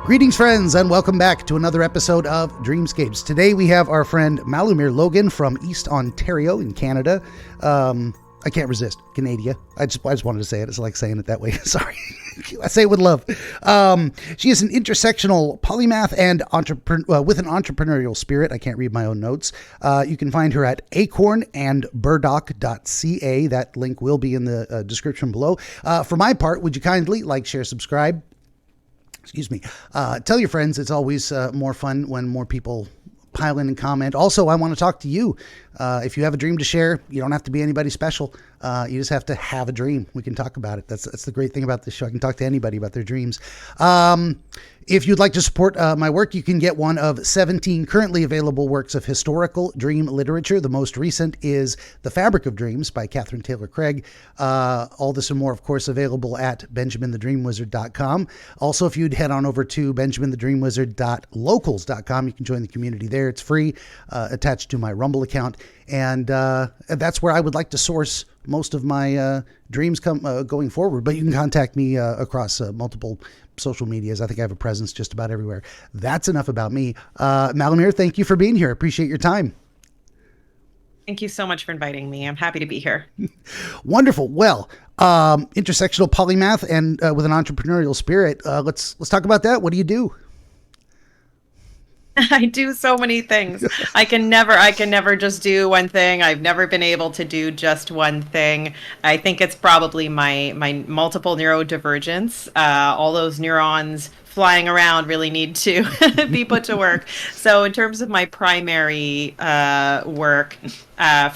Greetings, friends, and welcome back to another episode of Dreamscapes. Today we have our friend Malumir Logan from East Ontario in Canada. I can't resist. Canada. I just wanted to say it. It's like saying it that way. Sorry. I say it with love. She is an intersectional polymath and with an entrepreneurial spirit. I can't read my own notes. You can find her at acornandburdock.ca. That link will be in the description below. For my part, would you kindly like, share, subscribe? Excuse me. Tell your friends. It's always more fun when more people pile in and comment. Also, I want to talk to you. If you have a dream to share, you don't have to be anybody special. You just have to have a dream. We can talk about it. That's the great thing about this show. I can talk to anybody about their dreams. If you'd like to support my work, you can get one of 17 currently available works of historical dream literature. The most recent is The Fabric of Dreams by Catherine Taylor Craig. All this and more, of course, available at benjaminthedreamwizard.com. Also, if you'd head on over to benjaminthedreamwizard.locals.com, you can join the community there. It's free, attached to my Rumble account. And that's where I would like to source most of my dreams going forward. But you can contact me across multiple social medias. I think I have a presence just about everywhere. That's enough about me. Malumir, thank you for being here. Appreciate your time. Thank you so much for inviting me. I'm happy to be here. Wonderful. Well, intersectional polymath and with an entrepreneurial spirit. Let's talk about that. What do you do? I do so many things. I can never just do one thing. I've never been able to do just one thing. I think it's probably my multiple neurodivergence. All those neurons flying around really need to be put to work. So in terms of my primary work,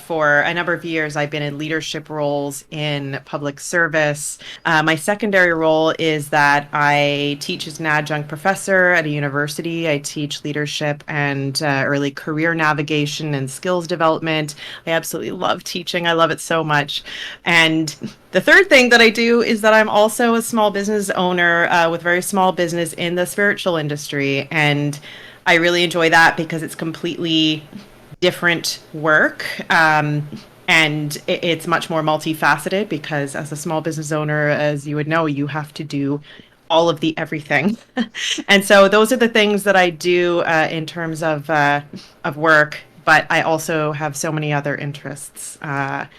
for a number of years, I've been in leadership roles in public service. My secondary role is that I teach as an adjunct professor at a university. I teach leadership and early career navigation and skills development. I absolutely love teaching. I love it so much. And the third thing that I do is that I'm also a small business owner with very small business in the spiritual industry. And I really enjoy that because it's completely different work. And it's much more multifaceted because as a small business owner, as you would know, you have to do all of the everything. And so those are the things that I do in terms of work, but I also have so many other interests that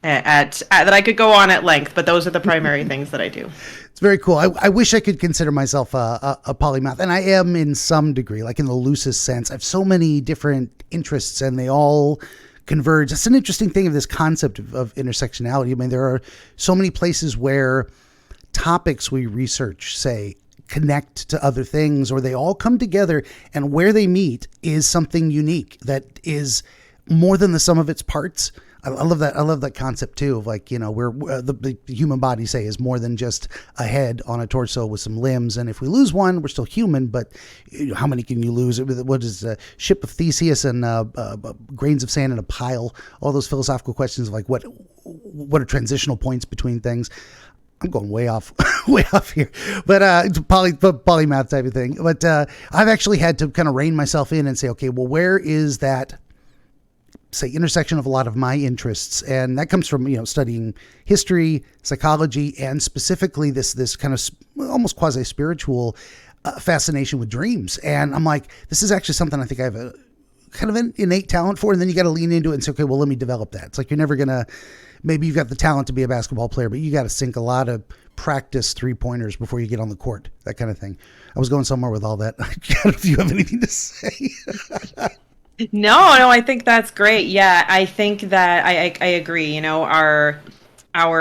I could go on at length, but those are the primary things that I do. It's very cool. I wish I could consider myself a polymath, and I am in some degree, like in the loosest sense. I have so many different interests, and they all converge. That's an interesting thing of this concept of intersectionality. I mean, there are so many places where topics we research, say, connect to other things, or they all come together, and where they meet is something unique that is more than the sum of its parts. I love that. I love that concept too of like, you know, where the human body, say, is more than just a head on a torso with some limbs. And if we lose one, we're still human, but how many can you lose? What is a ship of Theseus and grains of sand in a pile? All those philosophical questions of like, what are transitional points between things? I'm going way off here, but polymath type of thing. But I've actually had to kind of rein myself in and say, okay, well, where is that, say, intersection of a lot of my interests? And that comes from, you know, studying history, psychology, and specifically this kind of almost quasi-spiritual fascination with dreams. And I'm like, this is actually something I think I have a kind of an innate talent for. And then you got to lean into it and say, okay, well, let me develop that. It's like you're never going to, maybe you've got the talent to be a basketball player, but you got to sink a lot of practice 3-pointers before you get on the court, that kind of thing. I was going somewhere with all that. I don't know if you have anything to say. No, I think that's great. Yeah, I think that I agree. You know, our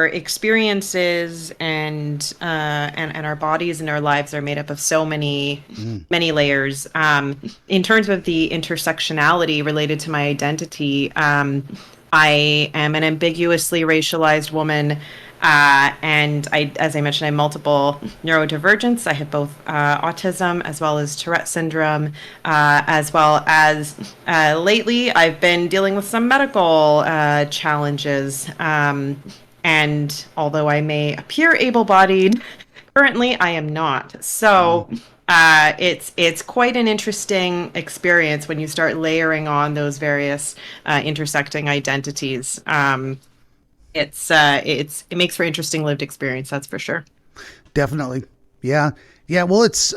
experiences and our bodies and our lives are made up of so many layers. In terms of the intersectionality related to my identity, I am an ambiguously racialized woman. And as I mentioned, I have multiple neurodivergence. I have both autism as well as Tourette syndrome, as well as lately I've been dealing with some medical challenges. And although I may appear able-bodied, currently I am not. So it's quite an interesting experience when you start layering on those various intersecting identities. It makes for interesting lived experience, that's for sure. Definitely. Yeah. Well, it's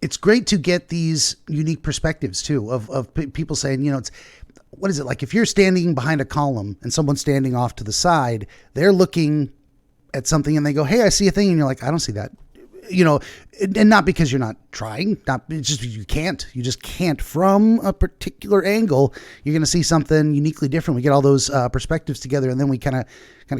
it's great to get these unique perspectives too of people saying, it's, what is it like if you're standing behind a column and someone's standing off to the side, they're looking at something and they go, hey, I see a thing. And you're like, I don't see that, and not because you're not trying, it's just you just can't from a particular angle. You're going to see something uniquely different. We get all those perspectives together, and then we kind of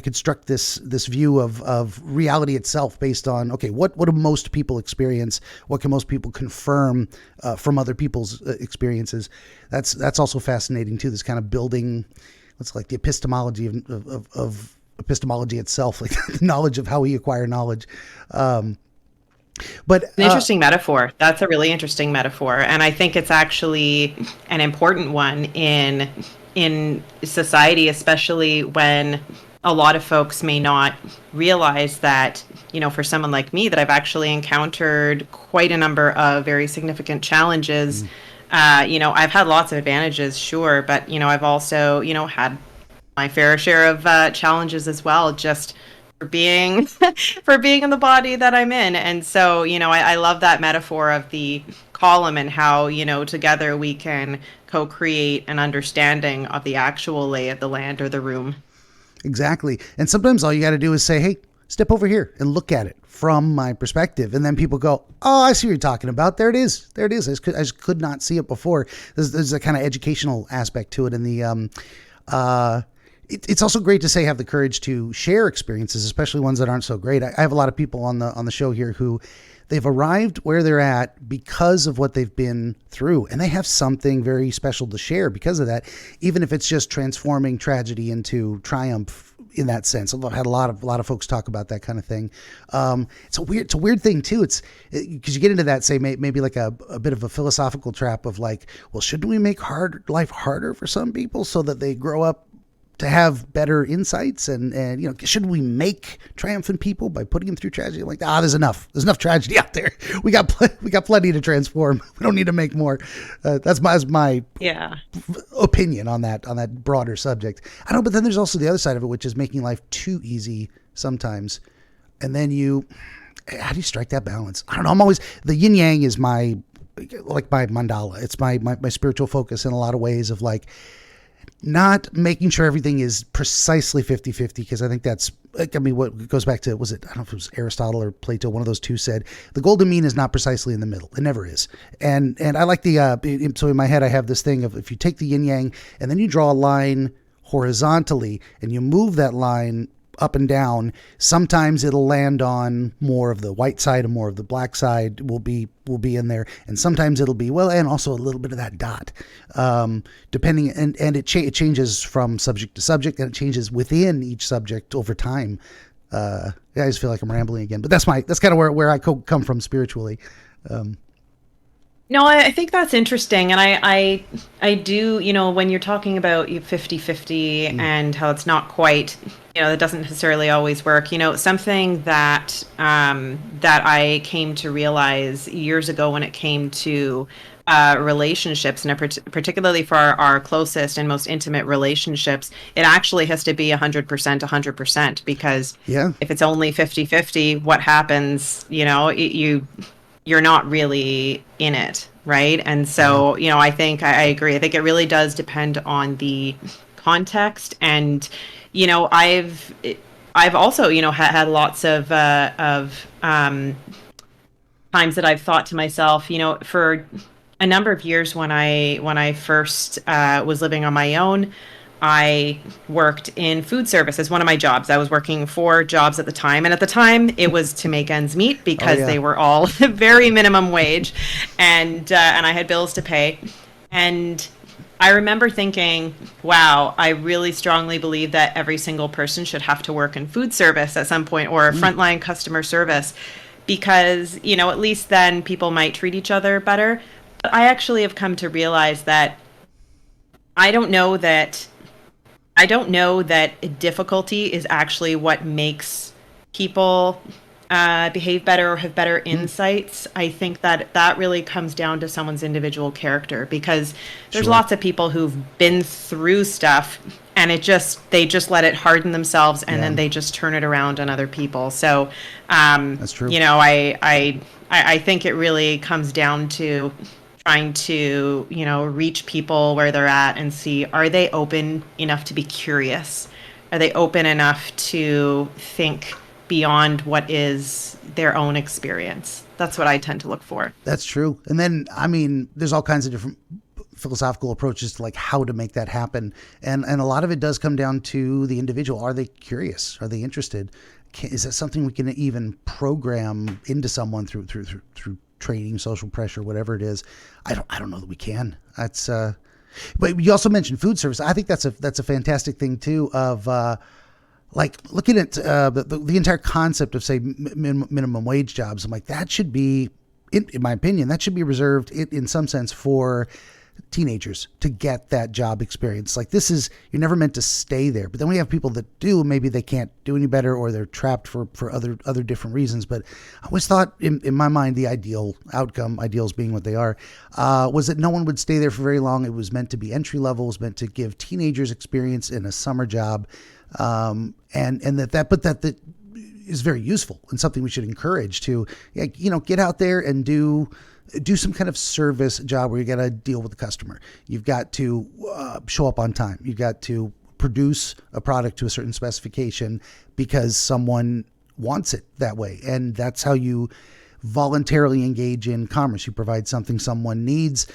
construct this view of reality itself based on, okay, what do most people experience? What can most people confirm from other people's experiences? That's also fascinating too. This kind of building, what's like the epistemology of epistemology itself, like the knowledge of how we acquire knowledge. But an interesting metaphor. That's a really interesting metaphor, and I think it's actually an important one in society, especially when a lot of folks may not realize that, for someone like me, that I've actually encountered quite a number of very significant challenges. I've had lots of advantages, sure, but I've also had my fair share of challenges as well, just for being in the body that I'm in. And so, I love that metaphor of the column and how, together we can co-create an understanding of the actual lay of the land or the room. Exactly. And sometimes all you got to do is say, hey, step over here and look at it from my perspective. And then people go, oh, I see what you're talking about. There it is. I just could not see it before. There's a kind of educational aspect to it. And it's also great to have the courage to share experiences, especially ones that aren't so great. I have a lot of people on the show here who they've arrived where they're at because of what they've been through, and they have something very special to share because of that, even if it's just transforming tragedy into triumph in that sense. I've had a lot of folks talk about that kind of thing. It's a weird thing too. It's because you get into that, say maybe like a bit of a philosophical trap of like, well, shouldn't we make life harder for some people so that they grow up to have better insights, and should we make triumphant people by putting them through tragedy? Like, there's enough tragedy out there. We got plenty to transform. We don't need to make more. That's my opinion on that broader subject. I don't know, but then there's also the other side of it, which is making life too easy sometimes. And then how do you strike that balance? I don't know. I'm always, the yin yang is my mandala. It's my spiritual focus in a lot of ways of like, not making sure everything is precisely 50-50, because I think that's, what goes back to, I don't know if it was Aristotle or Plato, one of those two said, the golden mean is not precisely in the middle. It never is. And I like so in my head, I have this thing of, if you take the yin yang and then you draw a line horizontally and you move that line up and down, sometimes it'll land on more of the white side and more of the black side will be in there, and sometimes it'll be and also a little bit of that dot, depending, and it changes from subject to subject, and it changes within each subject over time. I just feel like I'm rambling again, but that's kind of where I come from spiritually. No, I think that's interesting. And I do, when you're talking about 50-50 and how it's not quite, that doesn't necessarily always work. Something that I came to realize years ago when it came to relationships, and particularly for our closest and most intimate relationships, it actually has to be 100%, because if it's only 50-50, what happens, you're not really in it, right? And so, I think I agree. I think it really does depend on the context. And, I've also, had lots of times that I've thought to myself, for a number of years when I first was living on my own, I worked in food service as one of my jobs. I was working 4 jobs at the time. And at the time, it was to make ends meet, because they were all very minimum wage. And I had bills to pay. And I remember thinking, wow, I really strongly believe that every single person should have to work in food service at some point, or frontline customer service, because, at least then people might treat each other better. But I actually have come to realize that I don't know that difficulty is actually what makes people behave better or have better insights. I think that really comes down to someone's individual character, because there's lots of people who've been through stuff and they just let it harden themselves, and Yeah. then they just turn it around on other people. So That's true. you know, I think it really comes down to trying to, you know, reach people where they're at and see, are they open enough to be curious? Are they open enough to think beyond what is their own experience? That's what I tend to look for. That's true. And then, I mean, there's all kinds of different philosophical approaches to like how to make that happen. And a lot of it does come down to the individual. Are they curious? Are they interested? Is that something we can even program into someone through training, social pressure, whatever it is? I don't know that we can. That's but you also mentioned food service. I think that's a fantastic thing too, of like looking at the entire concept of, say, minimum wage jobs. I'm like, that should be, in my opinion, that should be reserved in some sense for teenagers to get that job experience. Like, you're never meant to stay there. But then we have people that do, maybe they can't do any better, or they're trapped for other different reasons. But I always thought, in my mind, the ideal outcome, ideals being what they are, was that no one would stay there for very long. It was meant to be entry level. It was meant to give teenagers experience in a summer job. And that is very useful and something we should encourage to, you know, get out there and do some kind of service job where you got to deal with the customer. You've got to show up on time. You've got to produce a product to a certain specification because someone wants it that way. And that's how you voluntarily engage in commerce. You provide something someone needs.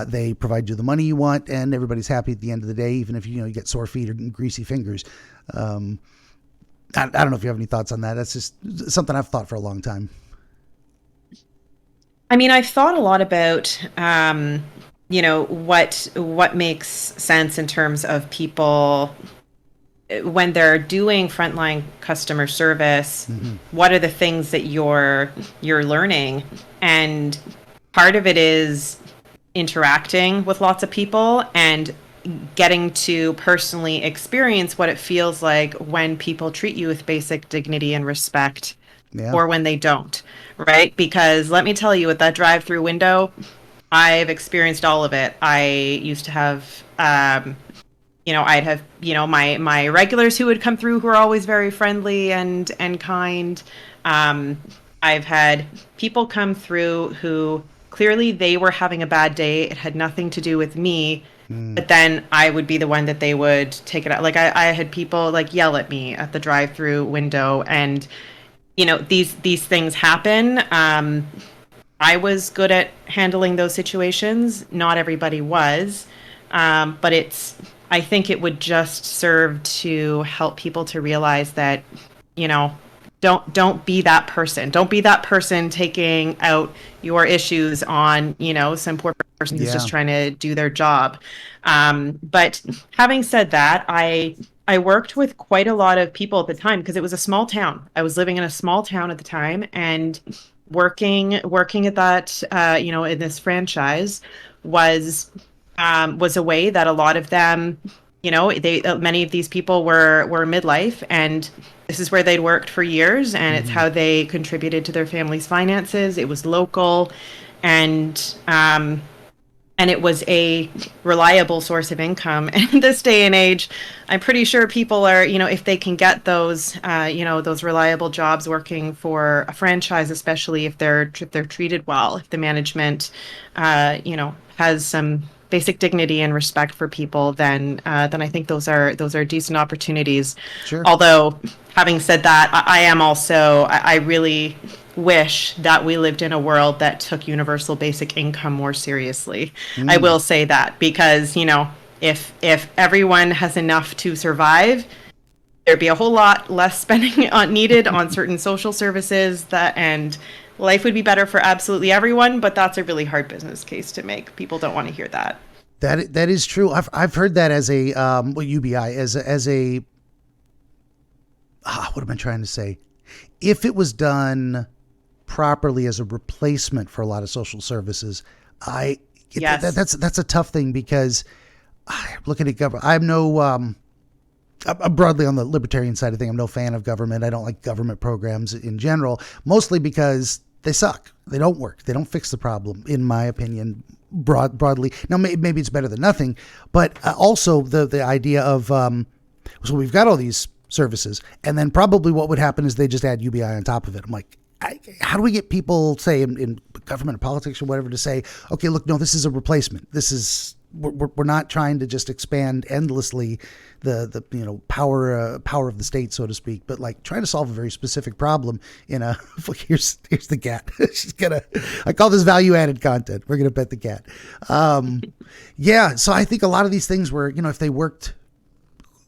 They provide you the money you want, and everybody's happy at the end of the day, even if you get sore feet or greasy fingers. I don't know if you have any thoughts on that. That's just something I've thought for a long time. I mean, I've thought a lot about, you know, what makes sense in terms of people when they're doing frontline customer service. Mm-hmm. What are the things that you're learning? And part of it is interacting with lots of people and getting to personally experience what it feels like when people treat you with basic dignity and respect, or when they don't, right? Because let me tell you, with that drive-through window, I've experienced all of it. I used to have, I'd have, my regulars who would come through who are always very friendly and kind. I've had people come through who clearly they were having a bad day. It had nothing to do with me. But then I would be the one that they would take it out. Like I had people like yell at me at the drive-through window, and these things happen. I was good at handling those situations. Not everybody was, but I think it would just serve to help people to realize that, don't be that person. Don't be that person taking out your issues on, some poor person who's just trying to do their job. But having said that, I worked with quite a lot of people at the time because it was a small town. I was living in a small town at the time, and working at that, in this franchise was a way that a lot of them, many of these people were midlife, and this is where they'd worked for years, and it's how they contributed to their family's finances. It was local, and it was a reliable source of income. And in this day and age, I'm pretty sure people are, if they can get those, those reliable jobs working for a franchise, especially if they're treated well, if the management, has some basic dignity and respect for people, then I think those are decent opportunities. Sure. Although, having said that, I really wish that we lived in a world that took universal basic income more seriously. I will say that, because if everyone has enough to survive, there'd be a whole lot less spending needed on certain social services, and life would be better for absolutely everyone. But that's a really hard business case to make. People don't want to hear that. That is true. I've heard that as a UBI as a what am I trying to say? If it was done properly as a replacement for a lot of social services, that's a tough thing, because looking at government, I'm broadly on the libertarian side of things. I'm no fan of government. I don't like government programs in general, mostly because they suck. They don't work. They don't fix the problem, in my opinion, broadly. Now, maybe it's better than nothing, but also the idea of, so we've got all these services, and then probably what would happen is they just add UBI on top of it. I'm like, how do we get people, say, in government or politics or whatever, to say, okay, look, no, this is a replacement. This is, we're not trying to just expand endlessly the power of the state, so to speak, but like trying to solve a very specific problem in a, look, here's the cat. She's gonna, I call this value added content. We're gonna pet the cat. Yeah. So I think a lot of these things were, if they worked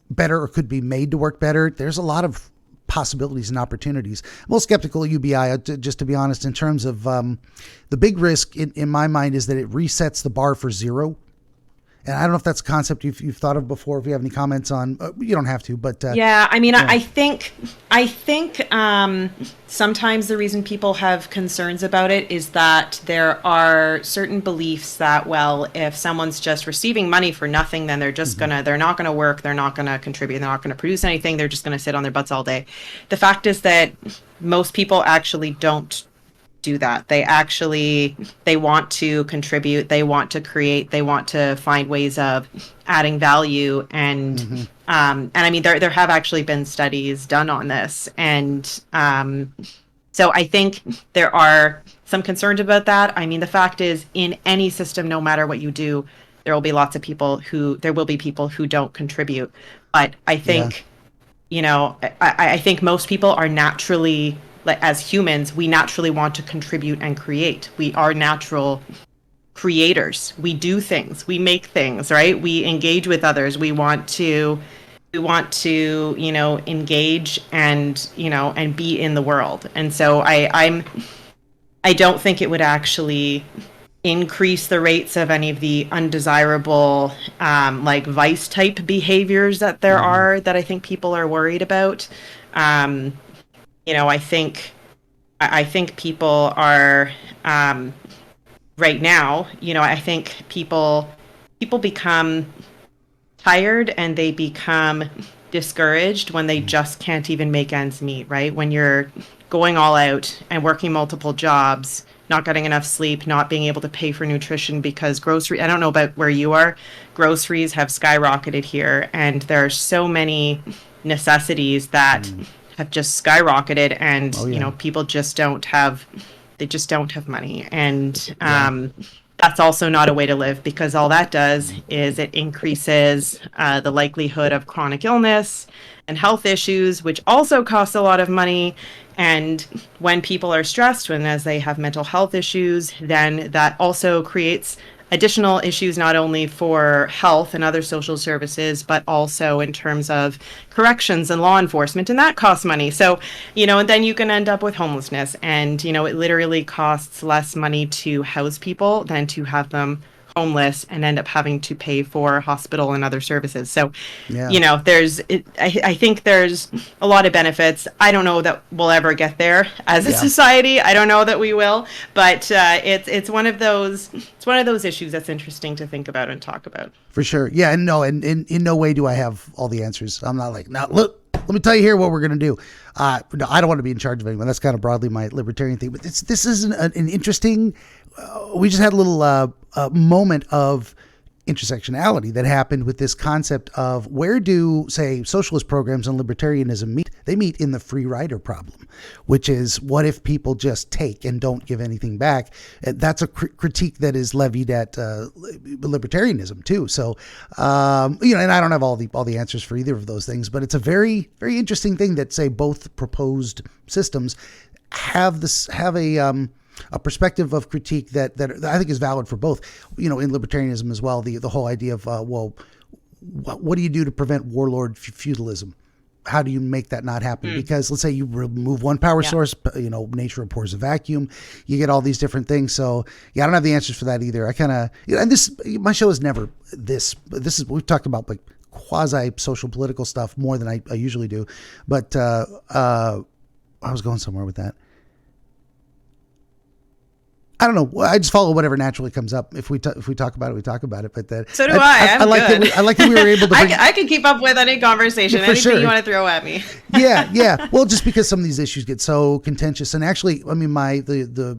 better or could be made to work better, there's a lot of possibilities and opportunities. I'm a little skeptical of UBI, just to be honest, in terms of the big risk in my mind is that it resets the bar for zero. And I don't know if that's a concept you've thought of before. If you have any comments on, you don't have to, but yeah, I mean, yeah. I think sometimes the reason people have concerns about it is that there are certain beliefs that, well, if someone's just receiving money for nothing, then they're just they're not gonna work, they're not gonna contribute, they're not gonna produce anything, they're just gonna sit on their butts all day. The fact is that most people actually don't do that. They want to contribute, they want to create, they want to find ways of adding value, and I mean there have actually been studies done on this, and so I think there are some concerns about that. I mean, the fact is, in any system, no matter what you do, there will be people who don't contribute, but I think I think most people are naturally, like, as humans, we naturally want to contribute and create. We are natural creators. We do things. We make things, right? We engage with others. We want to engage and be in the world. And so I don't think it would actually increase the rates of any of the undesirable, like vice type behaviors that there are, that I think people are worried about. I think people are right now. I think people become tired and they become discouraged when they just can't even make ends meet. Right, when you're going all out and working multiple jobs, not getting enough sleep, not being able to pay for nutrition because grocery. I don't know about where you are. Groceries have skyrocketed here, and there are so many necessities that have just skyrocketed, and people just don't have money, and that's also not a way to live, because all that does is it increases the likelihood of chronic illness and health issues, which also cost a lot of money. And when people are stressed, as they have mental health issues, then that also creates additional issues, not only for health and other social services, but also in terms of corrections and law enforcement, and that costs money. So, and then you can end up with homelessness, and, it literally costs less money to house people than to have them homeless and end up having to pay for hospital and other services. So, I think there's a lot of benefits. I don't know that we'll ever get there as a society. I don't know that we will, but it's one of those issues that's interesting to think about and talk about. For sure. Yeah. And in no way do I have all the answers. I'm not like, now look, let me tell you here what we're going to do. No, I don't want to be in charge of anyone. That's kind of broadly my libertarian thing. But this is an interesting. We just had a little moment of intersectionality that happened with this concept of, where do, say, socialist programs and libertarianism meet? They meet in the free rider problem, which is, what if people just take and don't give anything back? That's a critique that is levied at libertarianism too. So, and I don't have all the answers for either of those things, but it's a very, very interesting thing that, say, both proposed systems have a perspective of critique that I think is valid for both, in libertarianism as well. The whole idea of, what do you do to prevent warlord feudalism? How do you make that not happen? Because let's say you remove one power source, nature abhors a vacuum. You get all these different things. So I don't have the answers for that either. I kind of, and my show is never this. This is, we've talked about like quasi social political stuff more than I usually do. But I was going somewhere with that. I don't know. I just follow whatever naturally comes up. If we talk about it, we talk about it. But so do I. I like good. I like that we were able to. I can keep up with any conversation, anything you want to throw at me. Yeah. Well, just because some of these issues get so contentious, and actually, I mean, the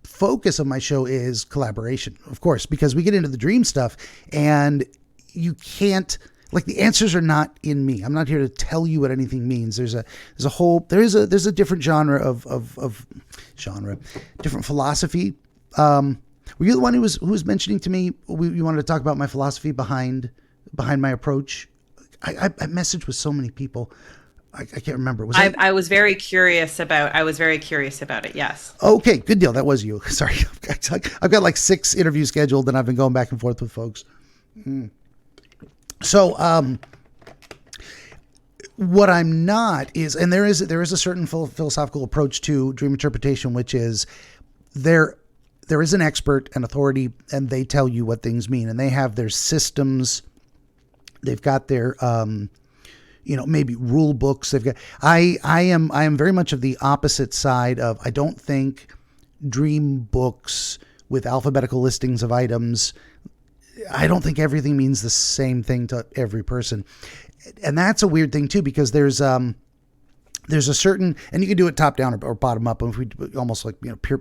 focus of my show is collaboration, of course, because we get into the dream stuff and you can't, like, the answers are not in me. I'm not here to tell you what anything means. There's a different genre different philosophy. Were you the one who was mentioning to me you wanted to talk about my philosophy behind my approach? I messaged with so many people. I can't remember. I was very curious about it. Yes. Okay, good deal. That was you. Sorry. I've got like 6 interviews scheduled and I've been going back and forth with folks. So, what I'm not is, and there is a certain philosophical approach to dream interpretation, which is there is an expert, an authority, and they tell you what things mean, and they have their systems. They've got their, maybe rule books. They've got. I am very much of the opposite side of. I don't think dream books with alphabetical listings of items. I don't think everything means the same thing to every person, and that's a weird thing too, because there's a certain, and you can do it top down or bottom up, if we almost like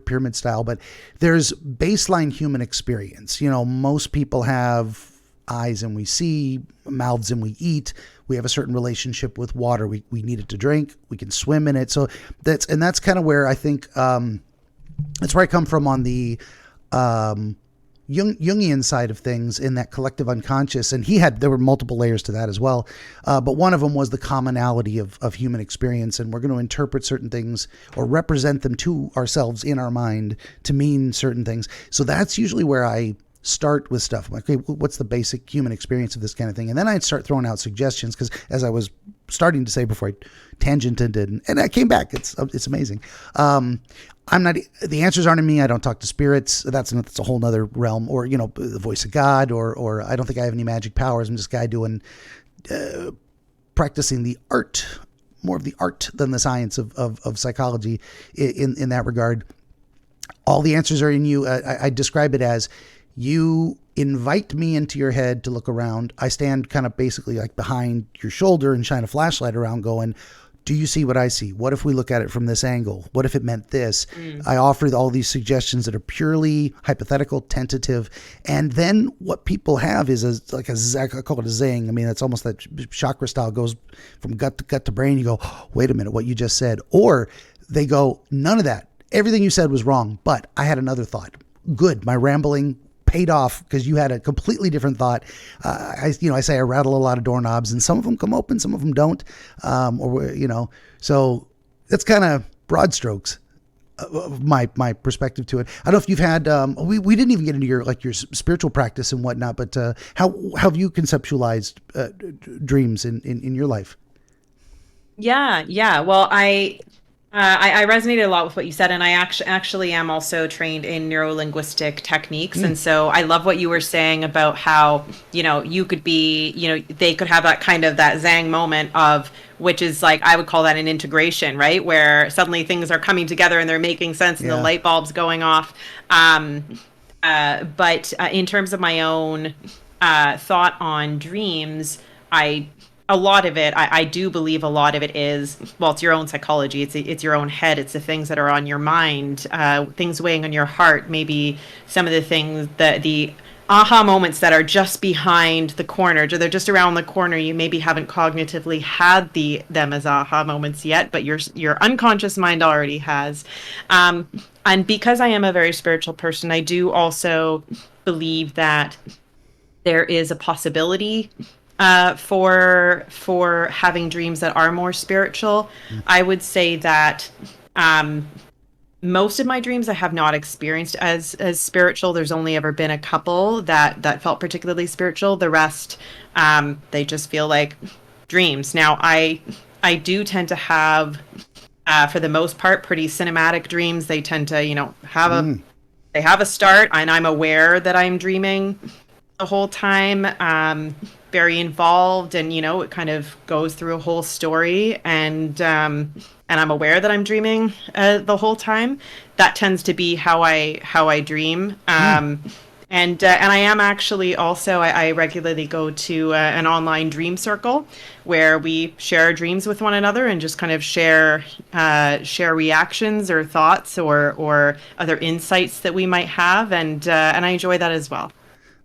pyramid style, but there's baseline human experience. Most people have eyes and we see, mouths and we eat. We have a certain relationship with water. We need it to drink. We can swim in it. So that's kind of where I think that's where I come from on the Jungian side of things, in that collective unconscious. And there were multiple layers to that as well. But one of them was the commonality of human experience. And we're going to interpret certain things or represent them to ourselves in our mind to mean certain things. So that's usually where I start with stuff. I'm like, okay, what's the basic human experience of this kind of thing? And then I'd start throwing out suggestions, because as I was starting to say before, I tangented and I came back. It's amazing. I'm not, the answers aren't in me. I don't talk to spirits. That's a whole nother realm, or, the voice of God, or I don't think I have any magic powers. I'm just a guy doing, practicing the art, more of the art than the science of psychology in that regard. All the answers are in you. I describe it as, you invite me into your head to look around. I stand kind of basically like behind your shoulder and shine a flashlight around, going, do you see what I see? What if we look at it from this angle? What if it meant this? I offer all these suggestions that are purely hypothetical, tentative. And then what people have is I call it a zing. I mean, it's almost that chakra style, goes from gut to brain. You go, oh, wait a minute, what you just said. Or they go, none of that. Everything you said was wrong, but I had another thought. Good. My rambling paid off, because you had a completely different thought. I say I rattle a lot of doorknobs, and some of them come open, some of them don't. So that's kind of broad strokes of my perspective to it. I don't know if you've had, we didn't even get into your spiritual practice and whatnot, but how have you conceptualized dreams in your life? Yeah. Well, I resonated a lot with what you said, and I actually am also trained in neurolinguistic techniques. And so I love what you were saying about how, you could be, they could have that kind of that Zang moment of, which is like, I would call that an integration, right? Where suddenly things are coming together and they're making sense, and the light bulb's going off. But in terms of my own thought on dreams, a lot of it, I do believe a lot of it is, well, it's your own psychology. It's your own head. It's the things that are on your mind, things weighing on your heart. Maybe some of the things that the aha moments that are just behind the corner, or they're just around the corner. You maybe haven't cognitively had them as aha moments yet, but your unconscious mind already has. And because I am a very spiritual person, I do also believe that there is a possibility for having dreams that are more spiritual. I would say that most of my dreams I have not experienced as spiritual. There's only ever been a couple that felt particularly spiritual. The rest, they just feel like dreams. Now, I do tend to have, for the most part, pretty cinematic dreams. They tend to, they have a start, and I'm aware that I'm dreaming the whole time. Very involved, and it kind of goes through a whole story, and I'm aware that I'm dreaming the whole time. That tends to be how I dream. And And I am actually also I regularly go to an online dream circle where we share our dreams with one another and just kind of share reactions or thoughts or other insights that we might have, and I enjoy that as well.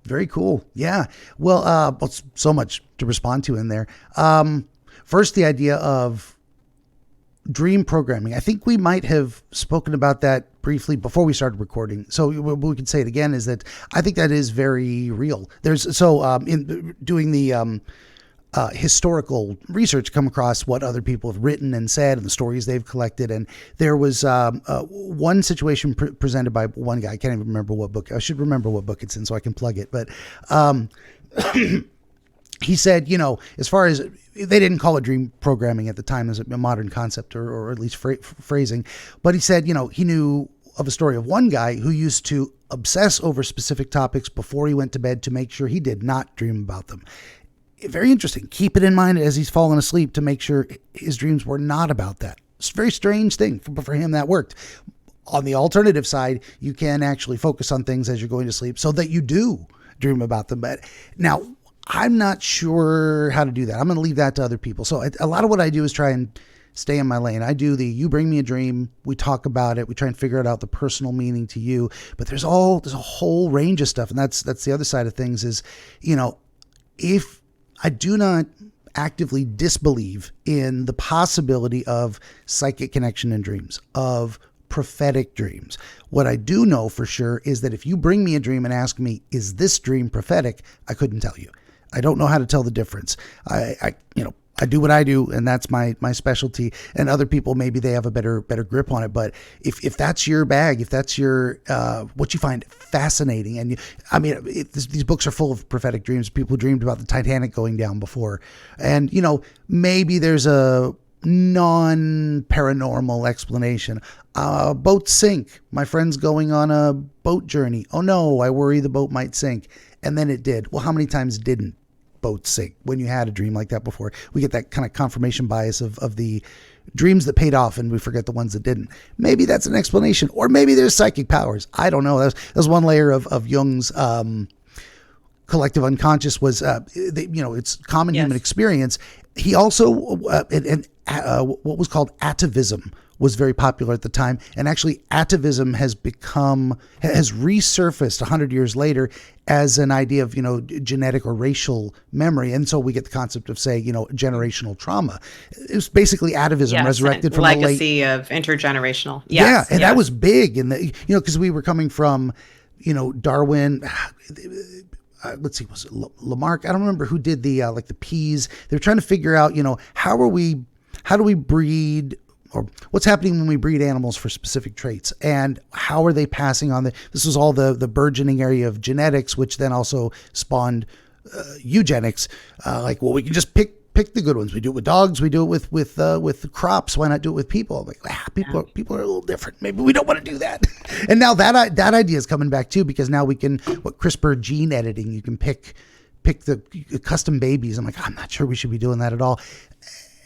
Very cool. Yeah. Well, so much to respond to in there. First, the idea of dream programming. I think we might have spoken about that briefly before we started recording. So we could say it again, is that I think that is very real. In doing the historical research, come across what other people have written and said and the stories they've collected. And there was one situation presented by one guy. I can't even remember what book. I should remember what book it's in so I can plug it. But he said, as far as they didn't call it dream programming at the time as a modern concept or at least phrasing, but he said, he knew of a story of one guy who used to obsess over specific topics before he went to bed to make sure he did not dream about them. Very interesting. Keep it in mind as he's falling asleep to make sure his dreams were not about that. It's a very strange thing, but for him that worked. On the alternative side, you can actually focus on things as you're going to sleep so that you do dream about them. But now, I'm not sure how to do that. I'm going to leave that to other people. So a lot of what I do is try and stay in my lane. I do you bring me a dream, we talk about it, we try and figure it out, the personal meaning to you. But there's a whole range of stuff, and that's the other side of things is, if I do not actively disbelieve in the possibility of psychic connection in dreams, of prophetic dreams. What I do know for sure is that if you bring me a dream and ask me, is this dream prophetic? I couldn't tell you. I don't know how to tell the difference. I do what I do, and that's my specialty. And other people, maybe they have a better grip on it. But if that's your bag, if that's your what you find fascinating, and these books are full of prophetic dreams. People who dreamed about the Titanic going down before, and maybe there's a non-paranormal explanation. Boats sink. My friend's going on a boat journey. Oh no, I worry the boat might sink. And then it did. Well, how many times didn't boats sink when you had a dream like that before? We get that kind of confirmation bias of the dreams that paid off and we forget the ones that didn't. Maybe that's an explanation. Or maybe there's psychic powers. I don't know. That was one layer of Jung's collective unconscious was, it's common human experience. He also, what was called atavism was very popular at the time. And actually atavism has resurfaced 100 years later as an idea of, genetic or racial memory. And so we get the concept of, say, generational trauma. It was basically atavism resurrected from legacy of intergenerational. That was big. And because we were coming from, Darwin, let's see, was it Lamarck? I don't remember who did the peas. They were trying to figure out, how do we breed, or what's happening when we breed animals for specific traits, and how are they passing on this was all the burgeoning area of genetics, which then also spawned eugenics. We can just pick the good ones. We do it with dogs. We do it with crops. Why not do it with people? I'm like, people are a little different. Maybe we don't want to do that. And now that idea is coming back too, because now we can, CRISPR gene editing, you can pick the custom babies. I'm like, I'm not sure we should be doing that at all.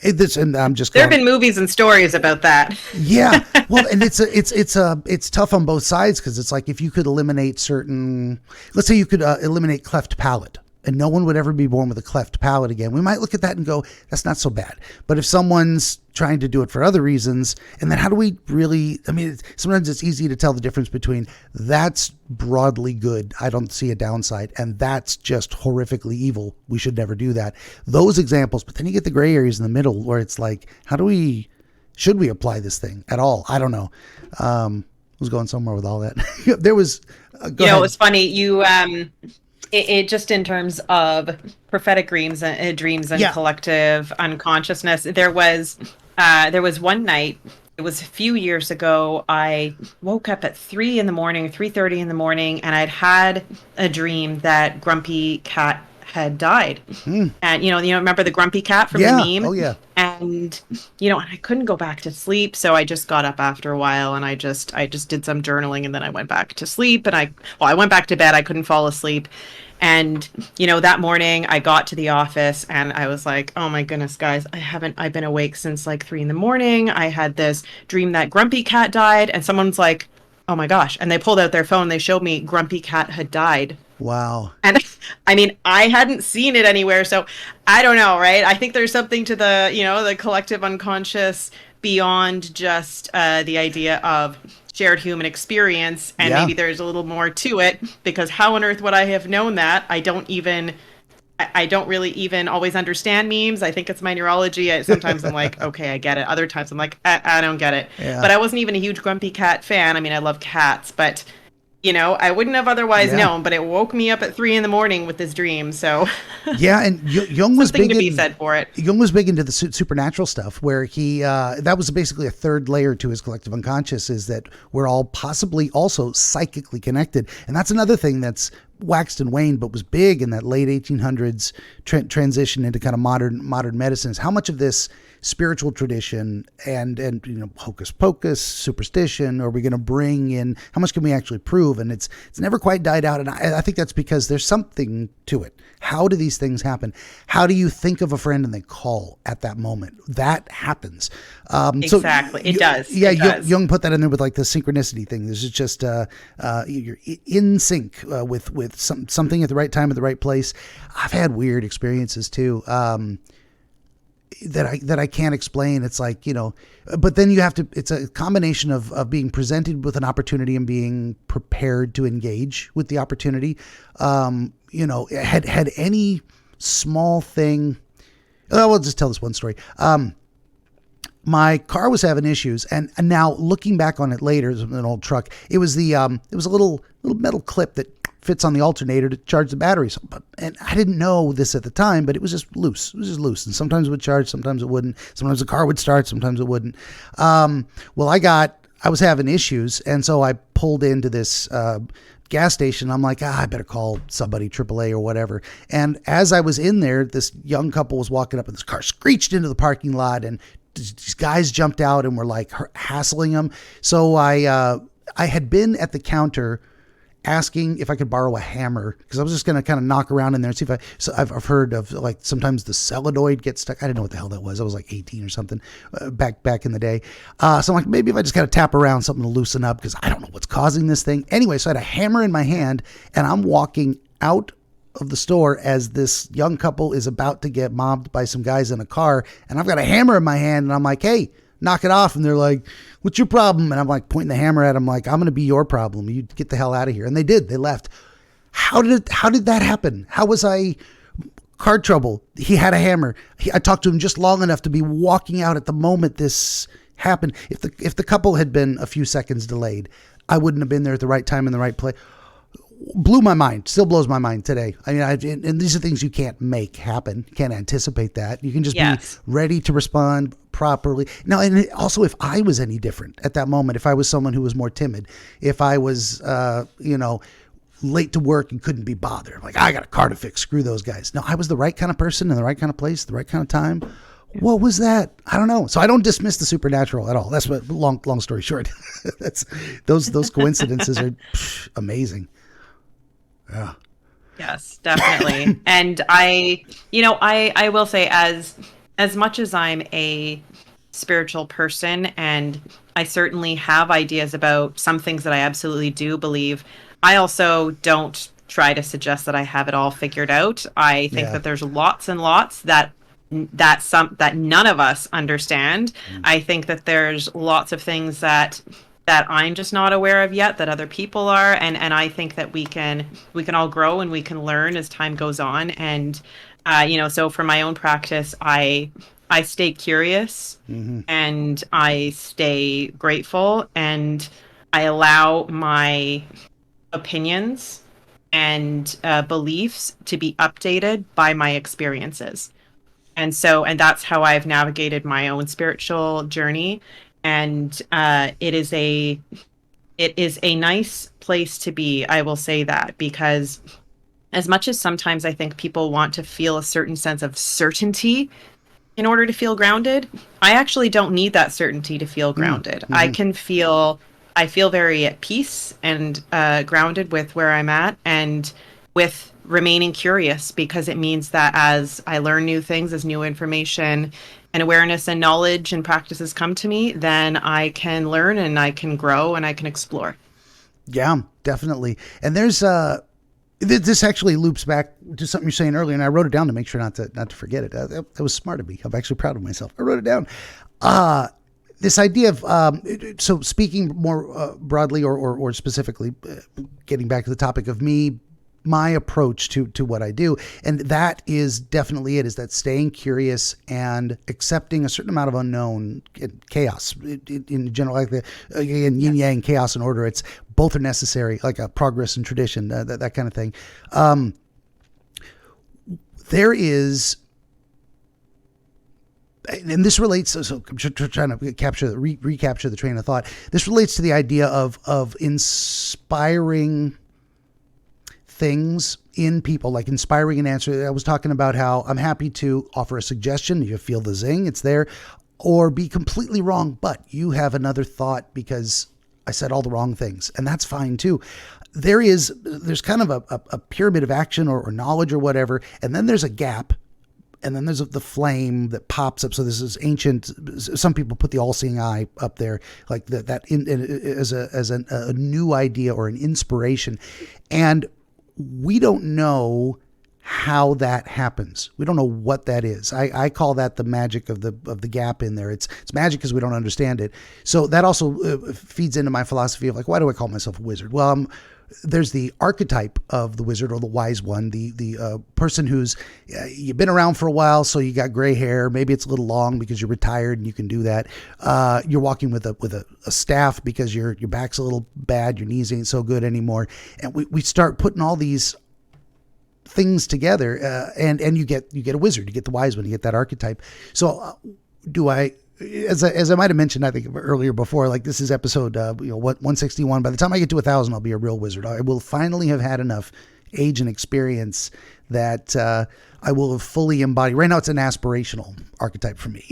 And I'm just there have been movies and stories about that. Yeah, well, and it's tough on both sides, because it's like, if you could eliminate let's say you could eliminate cleft palate, and no one would ever be born with a cleft palate again. We might look at that and go, that's not so bad. But if someone's trying to do it for other reasons, and then how do we really, sometimes it's easy to tell the difference between that's broadly good, I don't see a downside, and that's just horrifically evil, we should never do that. Those examples, but then you get the gray areas in the middle where it's like, should we apply this thing at all? I don't know. I was going somewhere with all that. There was, go ahead. It was funny. It just in terms of prophetic dreams and collective unconsciousness, there was one night, it was a few years ago, I woke up at 3:30 in the morning, and I'd had a dream that Grumpy Cat had died. And you remember the Grumpy Cat from the meme? Oh yeah. And I couldn't go back to sleep, so I just got up after a while, and I just did some journaling, and then I went back to sleep, and I went back to bed. I couldn't fall asleep. And that morning I got to the office, and I was like, oh my goodness, guys, I've been awake since like 3 a.m. I had this dream that Grumpy Cat died, and someone's like, oh my gosh. And they pulled out their phone. They showed me Grumpy Cat had died. Wow. And I mean, I hadn't seen it anywhere. So I don't know, right? I think there's something to the collective unconscious beyond just the idea of shared human experience. And Yeah. maybe there's a little more to it, because how on earth would I have known that? I don't really even always understand memes. I think it's my neurology. Sometimes I'm like, okay, I get it. Other times I'm like, I don't get it. Yeah. But I wasn't even a huge Grumpy Cat fan. I mean, I love cats, but I wouldn't have otherwise known. But it woke me up at 3 a.m. with this dream. So Yeah, and Jung was something big to be said for it. Jung was big into the supernatural stuff, where he that was basically a third layer to his collective unconscious, is that we're all possibly also psychically connected, and that's another thing that's waxed and waned, but was big in that late 1800s transition into kind of modern medicine. Is how much of this spiritual tradition and hocus pocus superstition are we going to bring in? How much can we actually prove? And it's never quite died out, and I think that's because there's something to it. How do these things happen? How do you think of a friend and they call at that moment? That happens. Exactly. It does. Yeah, It does. Jung put that in there with like the synchronicity thing. This is just you're in sync with something at the right time at the right place. I've had weird experiences too. That I can't explain. It's like, but then you have to, it's a combination of being presented with an opportunity and being prepared to engage with the opportunity. Had any small thing, we'll just tell this one story. My car was having issues, and now looking back on it later, it was an old truck. It was it was a little metal clip that fits on the alternator to charge the batteries. And I didn't know this at the time, but it was just loose. It was just loose. And sometimes it would charge, sometimes it wouldn't. Sometimes the car would start, sometimes it wouldn't. Well, I was having issues, and so I pulled into this gas station. I'm like, I better call somebody, AAA or whatever. And as I was in there, this young couple was walking up, and this car screeched into the parking lot, and these guys jumped out and were like hassling them. So I had been at the counter asking if I could borrow a hammer, because I was just going to kind of knock around in there and see if I've heard of, like, sometimes the solenoid gets stuck. I didn't know what the hell that was. I was like 18 or something back in the day. So I'm like, maybe if I just kind of tap around something to loosen up, because I don't know what's causing this thing. Anyway, so I had a hammer in my hand, and I'm walking out of the store as this young couple is about to get mobbed by some guys in a car, and I've got a hammer in my hand, and I'm like, hey, knock it off. And they're like, what's your problem? And I'm like pointing the hammer at them, like, I'm going to be your problem. You get the hell out of here. And they did. They left. How did that happen? How was I car trouble? He had a hammer. I talked to him just long enough to be walking out at the moment this happened. If the couple had been a few seconds delayed, I wouldn't have been there at the right time in the right place. Blew my mind. Still blows my mind today. I mean, and these are things you can't make happen. You can't anticipate that. You can just be ready to respond properly. Now, and also, if I was any different at that moment, if I was someone who was more timid, if I was, late to work and couldn't be bothered, I'm like, I got a car to fix, screw those guys. No, I was the right kind of person in the right kind of place, the right kind of time. What was that? I don't know. So I don't dismiss the supernatural at all. That's what, long story short. That's those coincidences are amazing. Yeah. Yes, definitely. And I will say, as much as I'm a spiritual person, and I certainly have ideas about some things that I absolutely do believe, I also don't try to suggest that I have it all figured out. I think that there's lots and lots that none of us understand. I think that there's lots of things that I'm just not aware of yet that other people are, and I think that we can all grow and we can learn as time goes on. And so for my own practice, I stay curious, and I stay grateful, and I allow my opinions and beliefs to be updated by my experiences. And that's how I've navigated my own spiritual journey. And it is a nice place to be. I will say that, because as much as sometimes I think people want to feel a certain sense of certainty in order to feel grounded, I actually don't need that certainty to feel grounded. I feel very at peace and grounded with where I'm at, and with remaining curious, because it means that as I learn new things, as new information and awareness and knowledge and practices come to me, then I can learn and I can grow and I can explore. Yeah, definitely. And there's this actually loops back to something you're saying earlier, and I wrote it down to make sure not to forget it. That was smart of me. I'm actually proud of myself. I wrote it down. This idea of so speaking more broadly or specifically, getting back to the topic of my approach to what I do, and that is definitely it. Is that staying curious and accepting a certain amount of unknown, chaos in general, like the yin yang, chaos and order. It's both are necessary, like a progress and tradition, that kind of thing. There is. And this relates, so I'm trying to recapture the train of thought. This relates to the idea of inspiring things in people, like inspiring an answer. I was talking about how I'm happy to offer a suggestion. You feel the zing, it's there, or be completely wrong, but you have another thought because I said all the wrong things, and that's fine too. There's kind of a pyramid of action or knowledge or whatever, and then there's a gap. And then there's the flame that pops up. So this is ancient. Some people put the all-seeing eye up there, like as a new idea or an inspiration. And we don't know how that happens. We don't know what that is. I call that the magic of the gap in there. It's magic because we don't understand it. So that also feeds into my philosophy of like, why do I call myself a wizard? Well, there's the archetype of the wizard or the wise one, the person who's you've been around for a while, so you got gray hair. Maybe it's a little long because you're retired and you can do that. You're walking with a staff because your back's a little bad, your knees ain't so good anymore, and we start putting all these things together, and you get a wizard, you get the wise one, you get that archetype. So do I? As I might have mentioned, I think earlier before, like this is episode 161. By the time I get to 1,000, I'll be a real wizard. I will finally have had enough age and experience that I will have fully embodied. Right now, it's an aspirational archetype for me.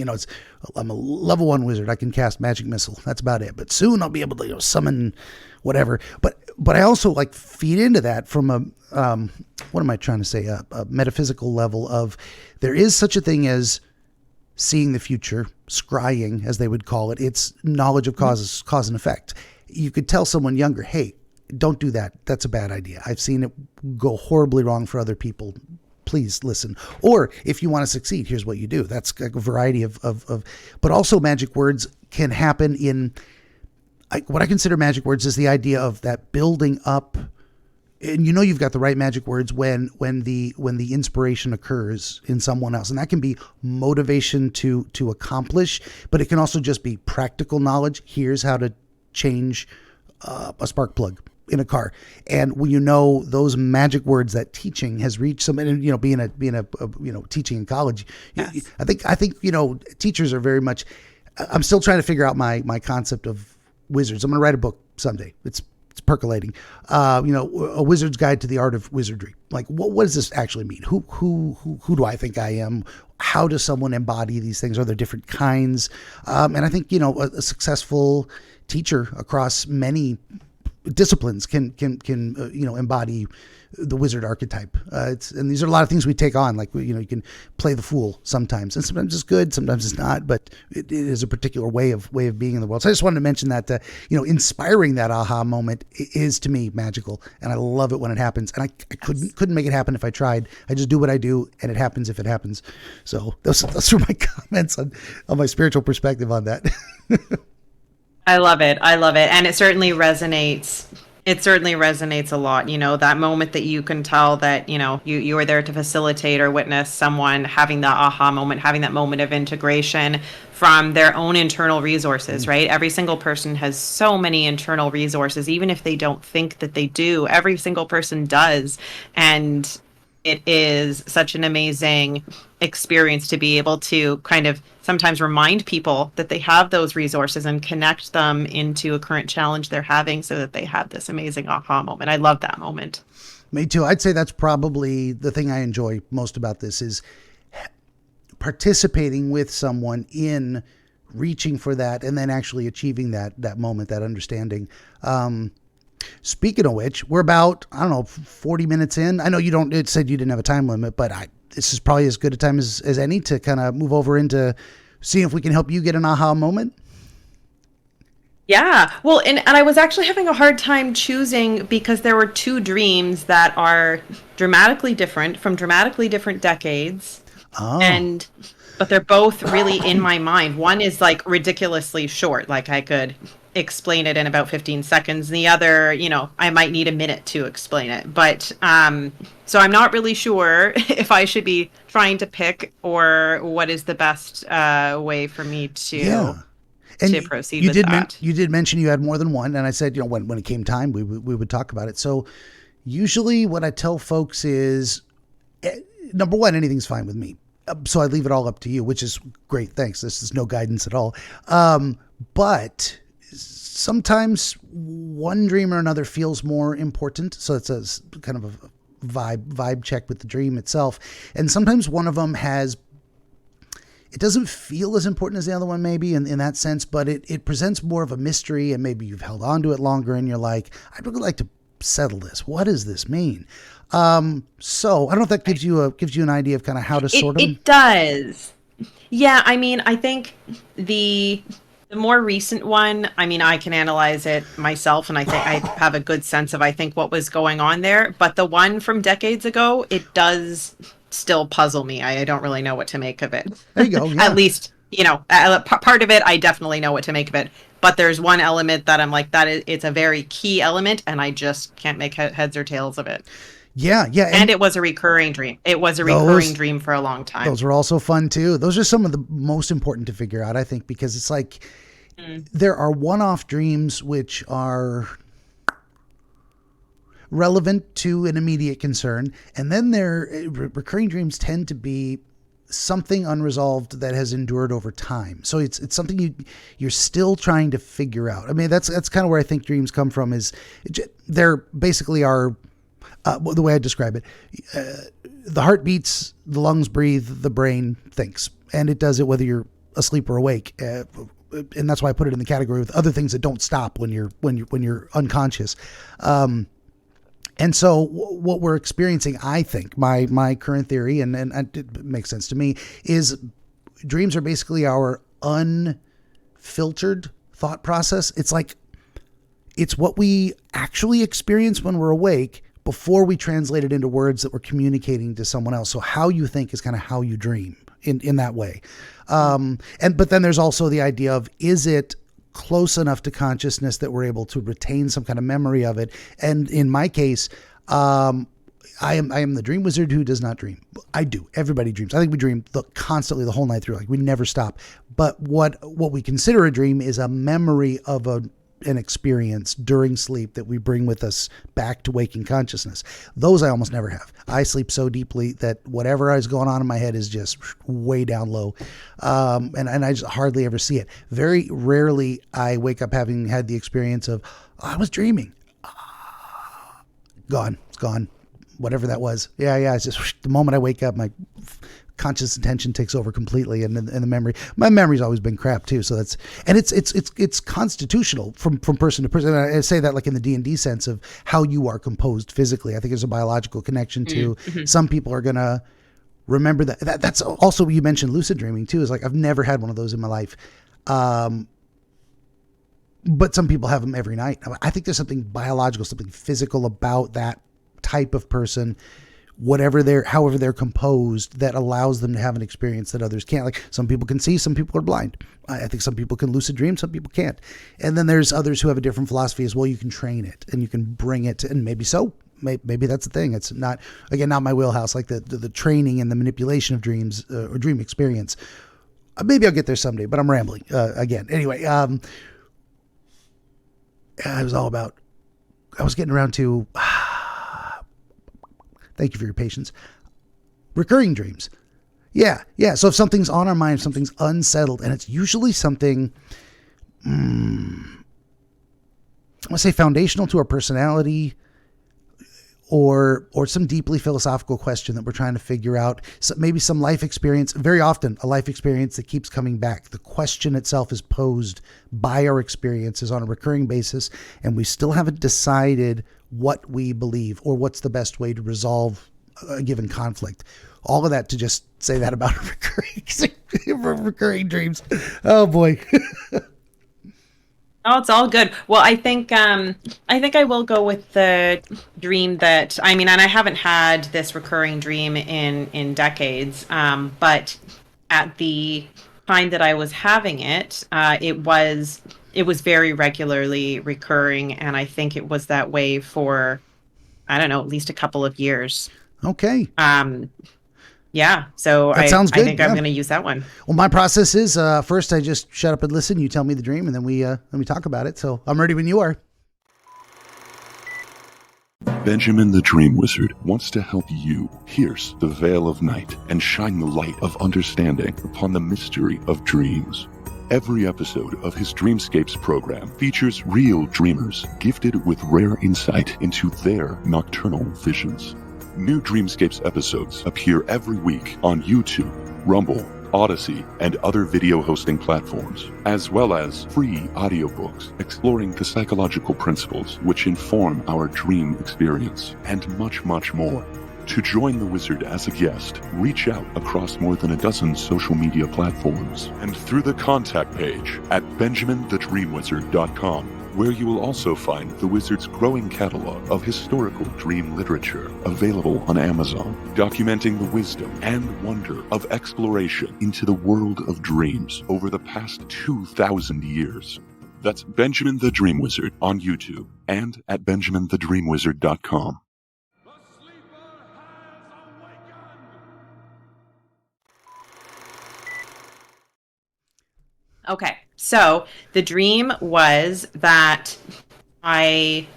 I'm a level 1 wizard. I can cast magic missile. That's about it. But soon I'll be able to summon whatever. But I also like feed into that from a what am I trying to say? A metaphysical level of there is such a thing as seeing the future, scrying, as they would call it. It's knowledge of cause and effect. You could tell someone younger, hey, don't do that. That's a bad idea. I've seen it go horribly wrong for other people. Please listen. Or if you want to succeed, here's what you do. That's a variety of but also magic words can happen in, what I consider magic words is the idea of that building up. And you've got the right magic words when the inspiration occurs in someone else, and that can be motivation to accomplish, but it can also just be practical knowledge. Here's how to change a spark plug in a car, and when those magic words, that teaching has reached some, and being a teaching in college, yes. I think teachers are very much. I'm still trying to figure out my concept of wizards. I'm going to write a book someday. It's percolating, a wizard's guide to the art of wizardry. Like, what does this actually mean? Who do I think I am? How does someone embody these things? Are there different kinds? And I think, a successful teacher across many disciplines can embody the wizard archetype. And these are a lot of things we take on. Like, you can play the fool sometimes, and sometimes it's good, sometimes it's not, but it is a particular way of being in the world. So I just wanted to mention that, inspiring that aha moment is to me magical, and I love it when it happens. And I couldn't make it happen if I tried. I just do what I do, and it happens if it happens. So those are my comments on my spiritual perspective on that. I love it. And it certainly resonates. It certainly resonates a lot. That moment that you can tell that, you are there to facilitate or witness someone having that aha moment, having that moment of integration from their own internal resources, right? Every single person has so many internal resources, even if they don't think that they do. Every single person does. And it is such an amazing experience to be able to kind of sometimes remind people that they have those resources and connect them into a current challenge they're having so that they have this amazing aha moment. I love that moment. Me too. I'd say that's probably the thing I enjoy most about this is participating with someone in reaching for that and then actually achieving that moment, that understanding. Speaking of which, we're about, 40 minutes in. I know it said you didn't have a time limit, but this is probably as good a time as any to kind of move over into seeing if we can help you get an aha moment. Yeah. Well, and I was actually having a hard time choosing because there were two dreams that are dramatically different from dramatically different decades. Oh, And but they're both really in my mind. One is like ridiculously short, like I could explain it in about 15 seconds. And the other, I might need a minute to explain it. But so I'm not really sure if I should be trying to pick or what is the best way for me yeah. And to proceed with that. you did mention you had more than one, and I said, when it came time, we would talk about it. So usually, what I tell folks is, number one, anything's fine with me. So I leave it all up to you, which is great. Thanks. This is no guidance at all. But sometimes one dream or another feels more important. So it's a kind of a vibe check with the dream itself. And sometimes one of them it doesn't feel as important as the other one, maybe in that sense, but it presents more of a mystery, and maybe you've held on to it longer and you're like, I'd really like to settle this. What does this mean? So I don't know if that gives you an idea of kind of how to sort them. It does. Yeah, I mean, I think the more recent one, I mean, I can analyze it myself and I think I have a good sense of I think what was going on there, but the one from decades ago, it does still puzzle me. I don't really know what to make of it. There you go. Yeah. At least, part of it I definitely know what to make of it. But there's one element that I'm like it's a very key element and I just can't make heads or tails of it. Yeah. Yeah. And it was a recurring dream. It was a recurring dream for a long time. Those were also fun too. Those are some of the most important to figure out, I think, because it's like there are one-off dreams which are relevant to an immediate concern, and then recurring dreams tend to be something unresolved that has endured over time. So it's something you're still trying to figure out. I mean, that's kind of where I think dreams come from. Is they're basically our the way I describe it, the heart beats, the lungs breathe, the brain thinks, and it does it whether you're asleep or awake. And that's why I put it in the category with other things that don't stop when you're unconscious. And so what we're experiencing, I think, my current theory, and it makes sense to me, is dreams are basically our unfiltered thought process. It's what we actually experience when we're awake before we translate it into words that we're communicating to someone else. So how you think is kind of how you dream in that way. But then there's also the idea of, is it close enough to consciousness that we're able to retain some kind of memory of it? And in my case, I am the dream wizard who does not dream. I do. Everybody dreams. I think we dream constantly the whole night through. Like we never stop. But what we consider a dream is a memory of an experience during sleep that we bring with us back to waking consciousness. Those I almost never have. I sleep so deeply that whatever is going on in my head is just way down low. And I just hardly ever see it. Very rarely I wake up having had the experience of, I was dreaming. Gone. It's gone. Whatever that was. Yeah. It's just the moment I wake up, my conscious attention takes over completely, and my memory's always been crap too. So it's constitutional from person to person. And I say that like in the D&D sense of how you are composed physically. I think there's a biological connection to some people are gonna remember that's also, you mentioned lucid dreaming too, is like I've never had one of those in my life. But some people have them every night. I think there's something biological, something physical about that type of person, however they're composed, that allows them to have an experience that others can't. Like some people can see, some people are blind. I think some people can lucid dream, some people can't. And then there's others who have a different philosophy as well. You can train it and you can bring it, and maybe that's the thing. It's not my wheelhouse, like the training and the manipulation of dreams or dream experience. Maybe I'll get there someday, but I'm rambling again. Anyway, it was all about, I was getting around to, thank you for your patience. Recurring dreams. Yeah. So if something's on our mind, if something's unsettled, and it's usually something, I want to say foundational to our personality, or some deeply philosophical question that we're trying to figure out. So maybe some life experience, very often a life experience that keeps coming back. The question itself is posed by our experiences on a recurring basis, and we still haven't decided what we believe or what's the best way to resolve a given conflict. All of that to just say that about recurring dreams. Oh boy. Oh, it's all good. Well, I think I will go with the dream that I mean, and I haven't had this recurring dream in decades. But at the time that I was having it, it was very regularly recurring, and I think it was that way for I don't know, at least a couple of years. Okay. Um, yeah, so That sounds I good. think I'm Yeah. going to use that one. Well, my process is first I just shut up and listen. You tell me the dream, and then we talk about it. So I'm ready when you are. Benjamin the Dream Wizard wants to help you pierce the veil of night and shine the light of understanding upon the mystery of dreams. Every episode of his Dreamscapes program features real dreamers gifted with rare insight into their nocturnal visions. New Dreamscapes episodes appear every week on YouTube, Rumble, Odyssey, and other video hosting platforms, as well as free audiobooks exploring the psychological principles which inform our dream experience, and much, much more. To join the wizard as a guest, reach out across more than a dozen social media platforms and through the contact page at benjaminthedreamwizard.com, where you will also find the wizard's growing catalog of historical dream literature available on Amazon, documenting the wisdom and wonder of exploration into the world of dreams over the past 2,000 years. That's Benjamin the Dream Wizard on YouTube and at benjaminthedreamwizard.com. Okay. So the dream was that I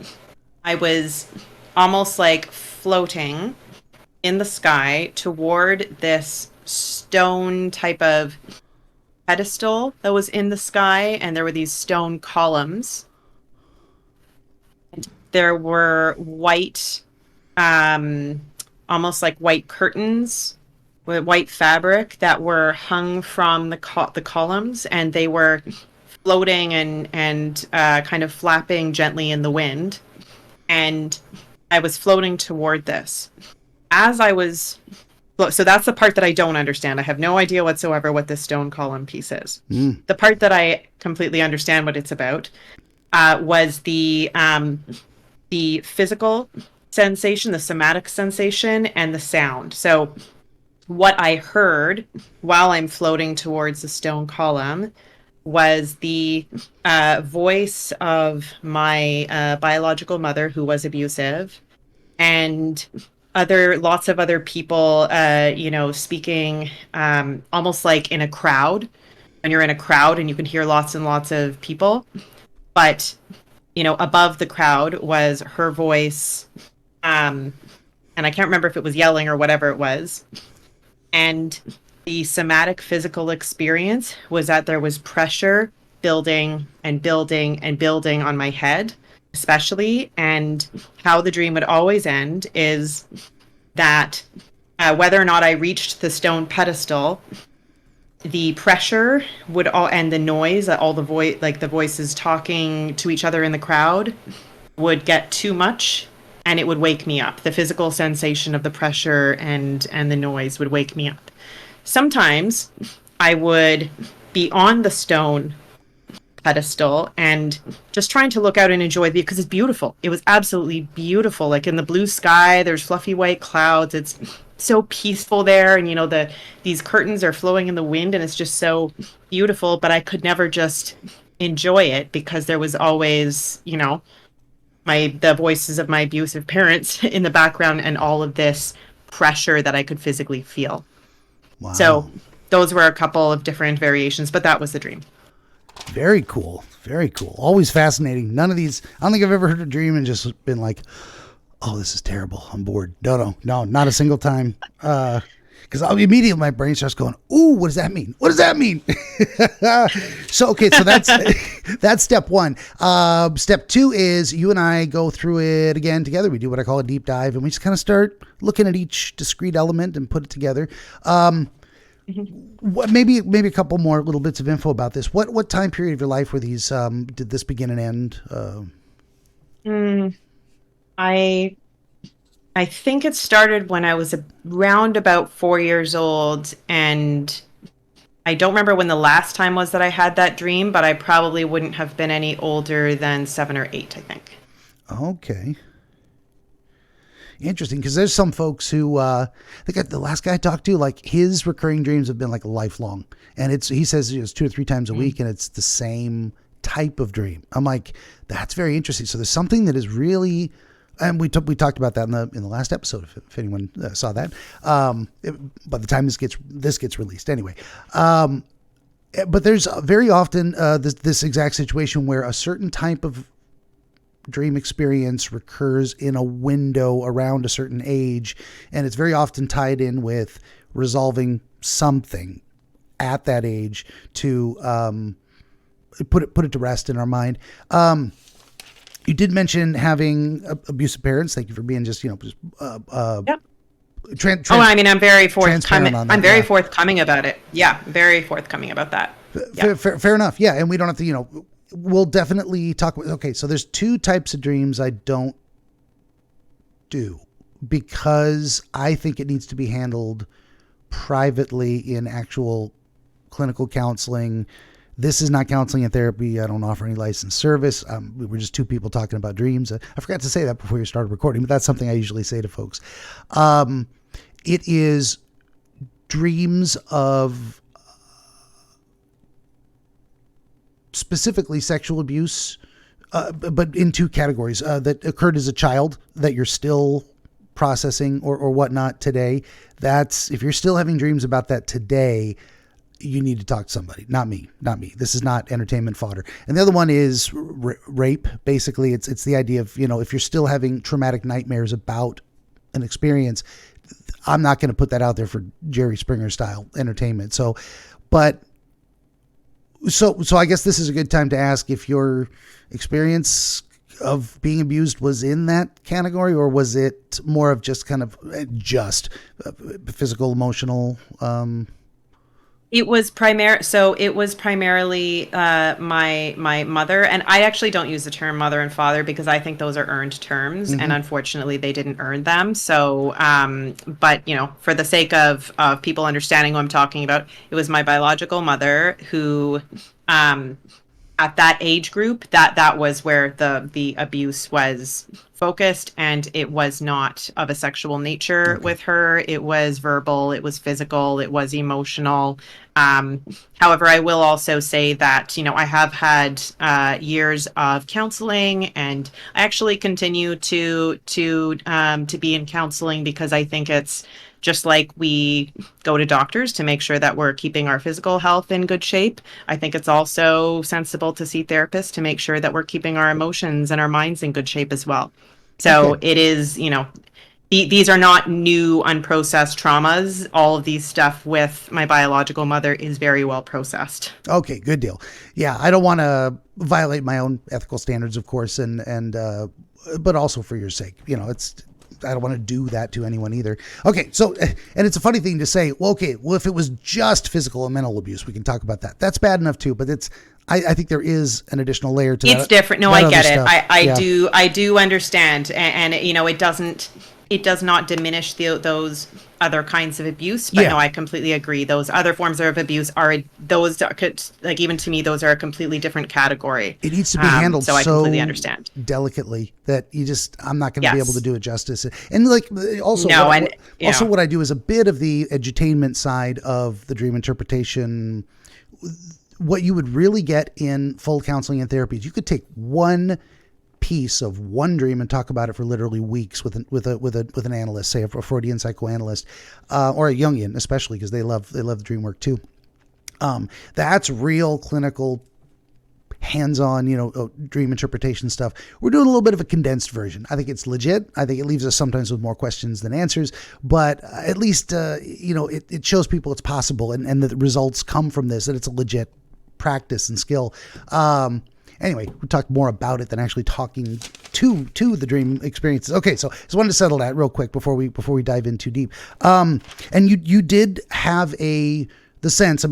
I was almost like floating in the sky toward this stone type of pedestal that was in the sky, and there were these stone columns. There were white, um, almost like white curtains with white fabric that were hung from the columns, and they were floating and kind of flapping gently in the wind. And I was floating toward this. As I was, so that's the part that I don't understand. I have no idea whatsoever what this stone column piece is. The part that I completely understand what it's about was the physical sensation, the somatic sensation, and the sound. So what I heard while I'm floating towards the stone column was the voice of my biological mother, who was abusive, and lots of other people, speaking almost like in a crowd. When you're in a crowd and you can hear lots and lots of people, but above the crowd was her voice, and I can't remember if it was yelling or whatever it was. And the somatic physical experience was that there was pressure building and building and building on my head, especially. And how the dream would always end is that whether or not I reached the stone pedestal, the pressure would all and the noise, all the like the voices talking to each other in the crowd, would get too much, and it would wake me up. The physical sensation of the pressure and the noise would wake me up. Sometimes I would be on the stone pedestal and just trying to look out and enjoy it because it's beautiful. It was absolutely beautiful. Like in the blue sky, there's fluffy white clouds. It's so peaceful there, and these curtains are flowing in the wind, and it's just so beautiful. But I could never just enjoy it because there was always, the voices of my abusive parents in the background and all of this pressure that I could physically feel. Wow. So those were a couple of different variations, but that was the dream. Very cool. Very cool. Always fascinating. None of these, I don't think I've ever heard a dream and just been like, oh, this is terrible. I'm bored. No, not a single time. Because immediately my brain starts going, ooh, what does that mean? What does that mean? So that's step one. Step two is you and I go through it again together. We do what I call a deep dive, and we just kind of start looking at each discrete element and put it together. Maybe a couple more little bits of info about this. What time period of your life were these? Did this begin and end? I think it started when I was around about 4 years old, and I don't remember when the last time was that I had that dream, but I probably wouldn't have been any older than 7 or 8, I think. Okay. Interesting, because there's some folks who, I think the last guy I talked to, like his recurring dreams have been like lifelong, and he says it's 2 or 3 times a week, and it's the same type of dream. I'm like, that's very interesting. So there's something that is really, and we talked about that in the last episode. If anyone saw that, by the time this gets released, anyway. But there's very often this exact situation where a certain type of dream experience recurs in a window around a certain age, and it's very often tied in with resolving something at that age to put it to rest in our mind. You did mention having abusive parents. Thank you for being just Yep. I'm very forthcoming. I'm very forthcoming about it. Yeah, very forthcoming about that. Fair enough. Yeah, and we don't have to, we'll definitely talk about, okay, so there's 2 types of dreams I don't do because I think it needs to be handled privately in actual clinical counseling. This is not counseling and therapy. I don't offer any licensed service. We were just 2 people talking about dreams. I forgot to say that before we started recording, but that's something I usually say to folks. It is dreams of specifically sexual abuse, but in 2 categories that occurred as a child that you're still processing or whatnot today. That's, if you're still having dreams about that today, you need to talk to somebody, not me. This is not entertainment fodder. And the other one is rape. Basically, it's the idea of, if you're still having traumatic nightmares about an experience, I'm not going to put that out there for Jerry Springer style entertainment. So I guess this is a good time to ask if your experience of being abused was in that category, or was it more of just kind of physical, emotional? It was primarily my mother, and I actually don't use the term mother and father because I think those are earned terms, and unfortunately they didn't earn them. So, but for the sake of people understanding who I'm talking about, it was my biological mother who, at that age group, that was where the abuse was focused, and it was not of a sexual nature with her. It was verbal, it was physical, it was emotional. However, I will also say that, I have had years of counseling, and I actually continue to be in counseling because I think it's just like we go to doctors to make sure that we're keeping our physical health in good shape. I think it's also sensible to see therapists to make sure that we're keeping our emotions and our minds in good shape as well. So It is, these are not new unprocessed traumas. All of these stuff with my biological mother is very well processed. Okay, good deal. Yeah, I don't want to violate my own ethical standards, of course, and but also for your sake. I don't want to do that to anyone either. Okay, so, and it's a funny thing to say, well, if it was just physical and mental abuse, we can talk about that. That's bad enough too, but I think there is an additional layer to that. It's different. No, I get it. I do understand. And it does not diminish those other kinds of abuse, but no, I completely agree. Those other forms of abuse even to me, those are a completely different category. It needs to be handled so I completely understand. Delicately that I'm not going to be able to do it justice. And also what I do is a bit of the edutainment side of the dream interpretation. What you would really get in full counseling and therapy is you could take one piece of one dream and talk about it for literally weeks with an analyst, say a Freudian psychoanalyst, or a Jungian, especially because they love the dream work too. That's real clinical, hands-on, dream interpretation stuff. We're doing a little bit of a condensed version. I think it's legit. I think it leaves us sometimes with more questions than answers, but at least, it shows people it's possible and the results come from this, that it's a legit practice and skill. Anyway, we talked more about it than actually talking to the dream experiences. Okay, so just wanted to settle that real quick before we dive in too deep. And you did have the sense,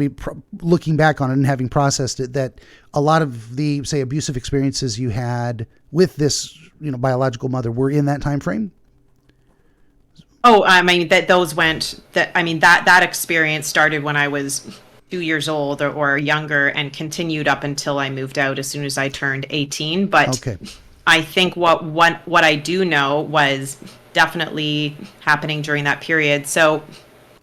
looking back on it and having processed it, that a lot of the, say, abusive experiences you had with this, biological mother were in that time frame. Oh, that experience started when I was 2 years old or younger, and continued up until I moved out as soon as I turned 18. But Okay. I think what I do know was definitely happening during that period. So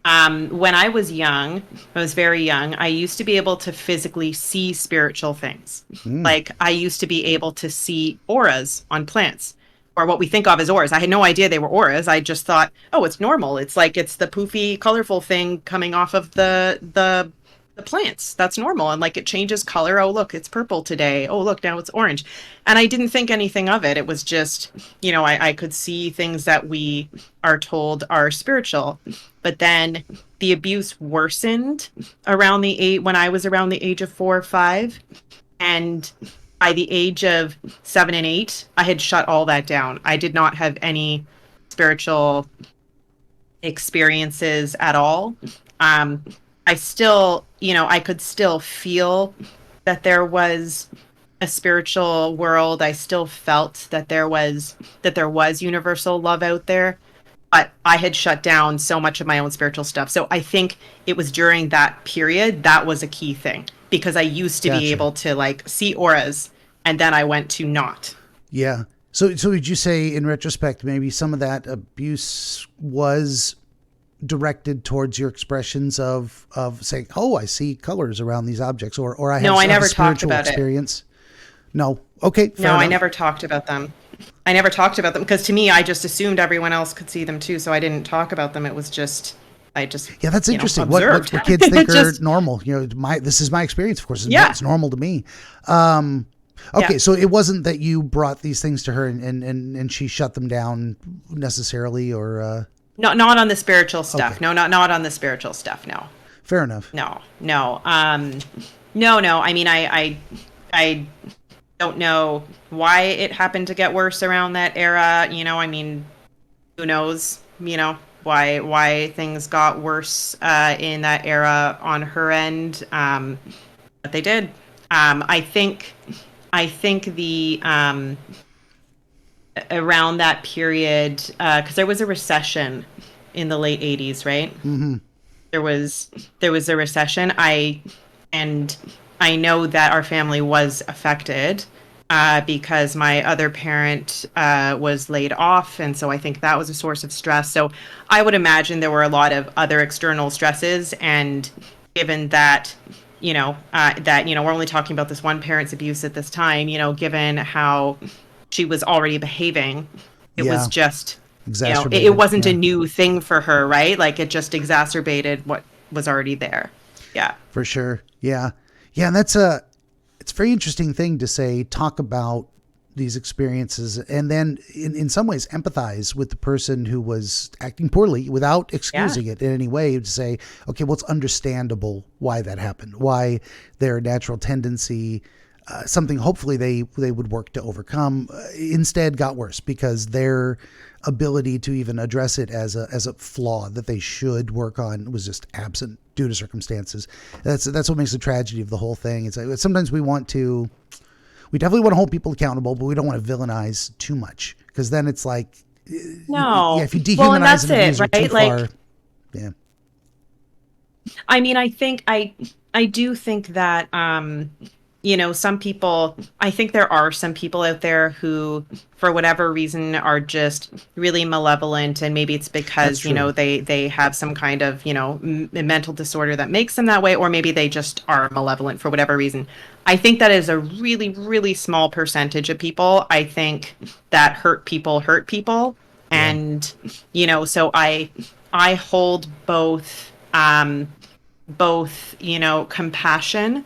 when I was young, I was very young, I used to be able to physically see spiritual things. Like I used to be able to see auras on plants, or what we think of as auras. I had no idea they were auras. I just thought, oh, it's normal. It's like it's the poofy, colorful thing coming off of the plants. That's normal. And like it changes color. Oh, look, it's purple today. Oh, look, now it's orange. And I didn't think anything of it. It was just, I could see things that we are told are spiritual. But then the abuse worsened around when I was around the age of 4 or 5. And by the age of 7 and 8, I had shut all that down. I did not have any spiritual experiences at all. I still, I could still feel that there was a spiritual world. I still felt that there was universal love out there, but I had shut down so much of my own spiritual stuff. So I think it was during that period that was a key thing, because I used to be able to like see auras, and then I went to not. Yeah. So would you say in retrospect, maybe some of that abuse was directed towards your expressions of saying, oh, I see colors around these objects, or I have I never a spiritual talked about experience? No. Okay. No, I never talked about them. I never talked about them because to me, I just assumed everyone else could see them too. So I didn't talk about them. It was just, yeah, that's interesting. Observed. What kids think are normal. This is my experience, of course. It's normal to me. Okay, so it wasn't that you brought these things to her and she shut them down necessarily, or not on the spiritual stuff. Okay. No, not on the spiritual stuff. No. Fair enough. No. No. I mean, I don't know why it happened to get worse around that era. I mean, who knows? Why things got worse in that era on her end. But they did. I think the around that period, because there was a recession in the late 80s, right? Mm-hmm. There was a recession. I know that our family was affected because my other parent was laid off, and so I think that was a source of stress. So I would imagine there were a lot of other external stresses, and given that we're only talking about this one parent's abuse at this time, given how she was already behaving, it was just it wasn't a new thing for her, right? Like it just exacerbated what was already there. Yeah, for sure. Yeah, and it's a very interesting thing to say, talk about these experiences, and then in some ways empathize with the person who was acting poorly without excusing it in any way, to say, okay, well, it's understandable why that happened, why their natural tendency, something hopefully they would work to overcome, instead got worse because their ability to even address it as a flaw that they should work on was just absent due to circumstances. That's what makes the tragedy of the whole thing. It's like sometimes we definitely want to hold people accountable, but we don't want to villainize too much, because then it's like, no. If you dehumanize an abuser too far, yeah. I mean, I do think that some people, I think there are some people out there who, for whatever reason, are just really malevolent, and maybe it's because they have some kind of mental disorder that makes them that way, or maybe they just are malevolent for whatever reason. I think that is a really, really small percentage of people. I think that hurt people, and so I hold both compassion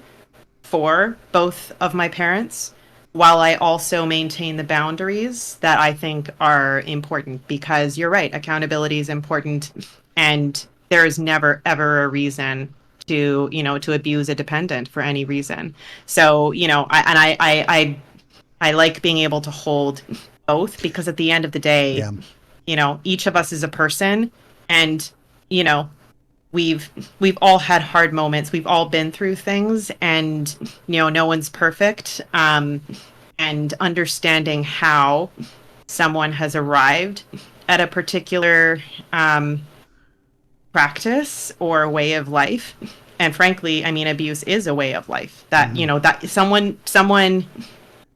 for both of my parents, while I also maintain the boundaries that I think are important, because you're right, accountability is important, and there is never ever a reason to abuse a dependent for any reason. So I like being able to hold both, because at the end of the day, each of us is a person, and we've all had hard moments. We've all been through things, and no one's perfect. And understanding how someone has arrived at a particular practice or way of life, and frankly, I mean, abuse is a way of life. That, you know, that someone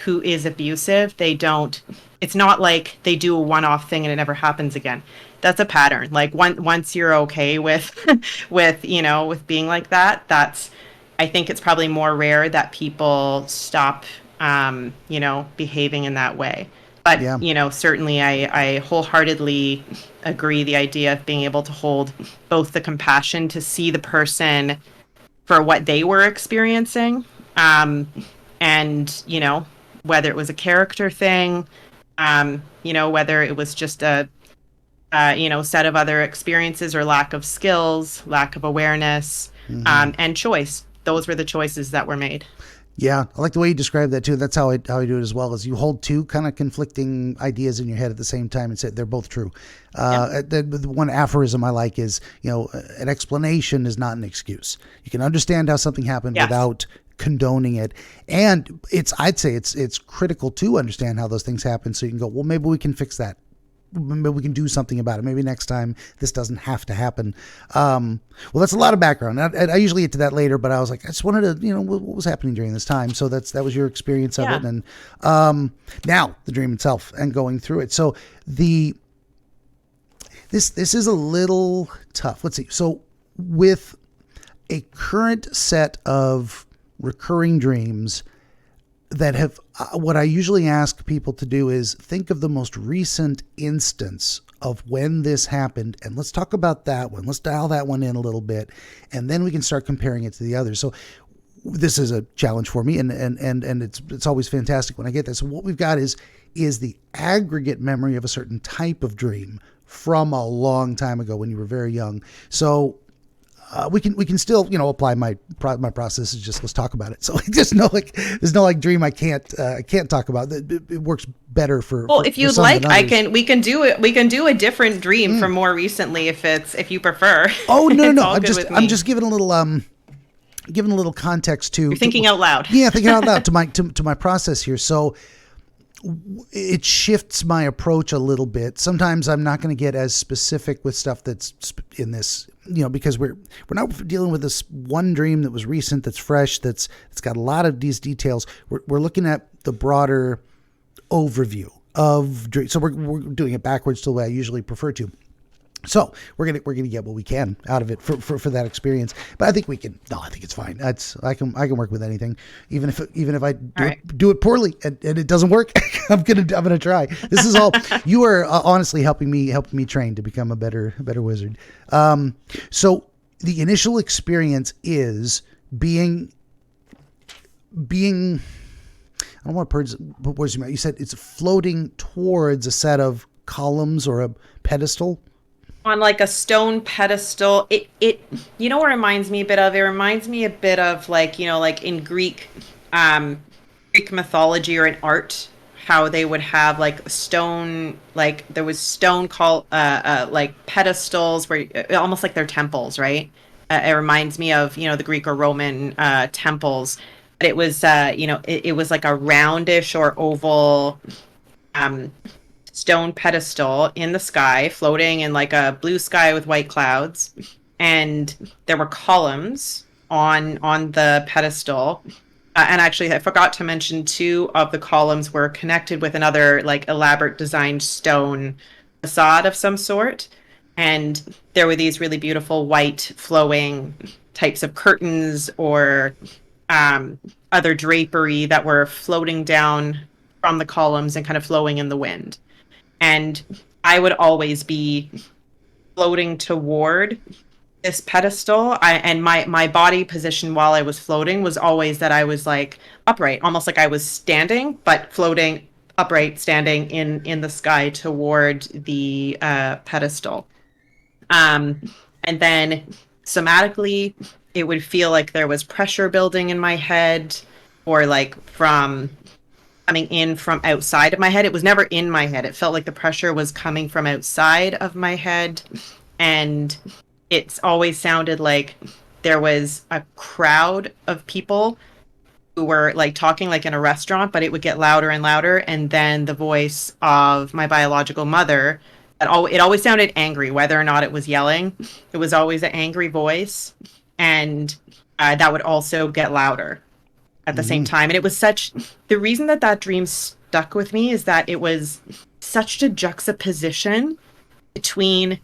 who is abusive, it's not like they do a one-off thing and it never happens again. That's a pattern. Like once you're okay with with being like that, I think it's probably more rare that people stop behaving in that way. But certainly I wholeheartedly agree, the idea of being able to hold both the compassion to see the person for what they were experiencing, and whether it was a character thing, whether it was just a set of other experiences or lack of skills, lack of awareness, and choice. Those were the choices that were made. Yeah, I like the way you describe that too. That's how I do it as well. Is you hold two kind of conflicting ideas in your head at the same time and say they're both true. The one aphorism I like is, an explanation is not an excuse. You can understand how something happened without condoning it, and I'd say it's critical to understand how those things happen, so you can go, well, maybe we can fix that. Maybe we can do something about it. Maybe next time this doesn't have to happen. Well, that's a lot of background. I usually get to that later, but I was like, I just wanted to, what was happening during this time. So that was your experience of it. And now the dream itself and going through it. So this is a little tough. Let's see. So with a current set of recurring dreams that have, what I usually ask people to do is think of the most recent instance of when this happened, and let's talk about that one. Let's dial that one in a little bit, and then we can start comparing it to the others. So this is a challenge for me, and it's always fantastic when I get this. So what we've got is the aggregate memory of a certain type of dream from a long time ago when you were very young. So we can still apply my process. Is just let's talk about it. So there's no dream I can't talk about. It works better for. Well, if you'd like, we can do it. We can do a different dream from more recently if you prefer. Oh no. I'm just giving a little context to. You're thinking out loud. Yeah, thinking out loud to my process here. So it shifts my approach a little bit. Sometimes I'm not going to get as specific with stuff that's in this, because we're not dealing with this one dream that was recent, that's fresh, it's got a lot of these details. We're looking at the broader overview of dreams. So we're doing it backwards to the way I usually prefer to. So we're gonna get what we can out of it for that experience. But I think we can. No, I think it's fine. I can work with anything, even if I do it poorly and it doesn't work. I'm gonna try. This is all you are honestly helping me train to become a better wizard. So the initial experience is being. I don't want to put words in your mouth. You said it's floating towards a set of columns or a pedestal. On like a stone pedestal. It what it reminds me a bit of? It reminds me a bit of like in Greek mythology or in art, how they would have like stone, like there was stone called like pedestals where almost like they're temples, right? It reminds me of the Greek or Roman temples. But it was it was like a roundish or oval stone pedestal in the sky, floating in like a blue sky with white clouds, and there were columns on the pedestal. And actually, I forgot to mention 2 of the columns were connected with another like elaborate designed stone facade of some sort. And there were these really beautiful white flowing types of curtains or other drapery that were floating down from the columns and kind of flowing in the wind. And I would always be floating toward this pedestal. And my body position while I was floating was always that I was like upright, almost like I was standing, but floating upright, standing in the sky toward the pedestal. And then somatically, it would feel like there was pressure building in my head, or like from coming in from outside of my head. It was never in my head. It felt like the pressure was coming from outside of my head. And it's always sounded like there was a crowd of people who were like talking like in a restaurant, but it would get louder and louder. And then the voice of my biological mother, it always sounded angry, whether or not it was yelling. It was always an angry voice. And that would also get louder at the same time. And it was the reason that dream stuck with me is that it was such a juxtaposition between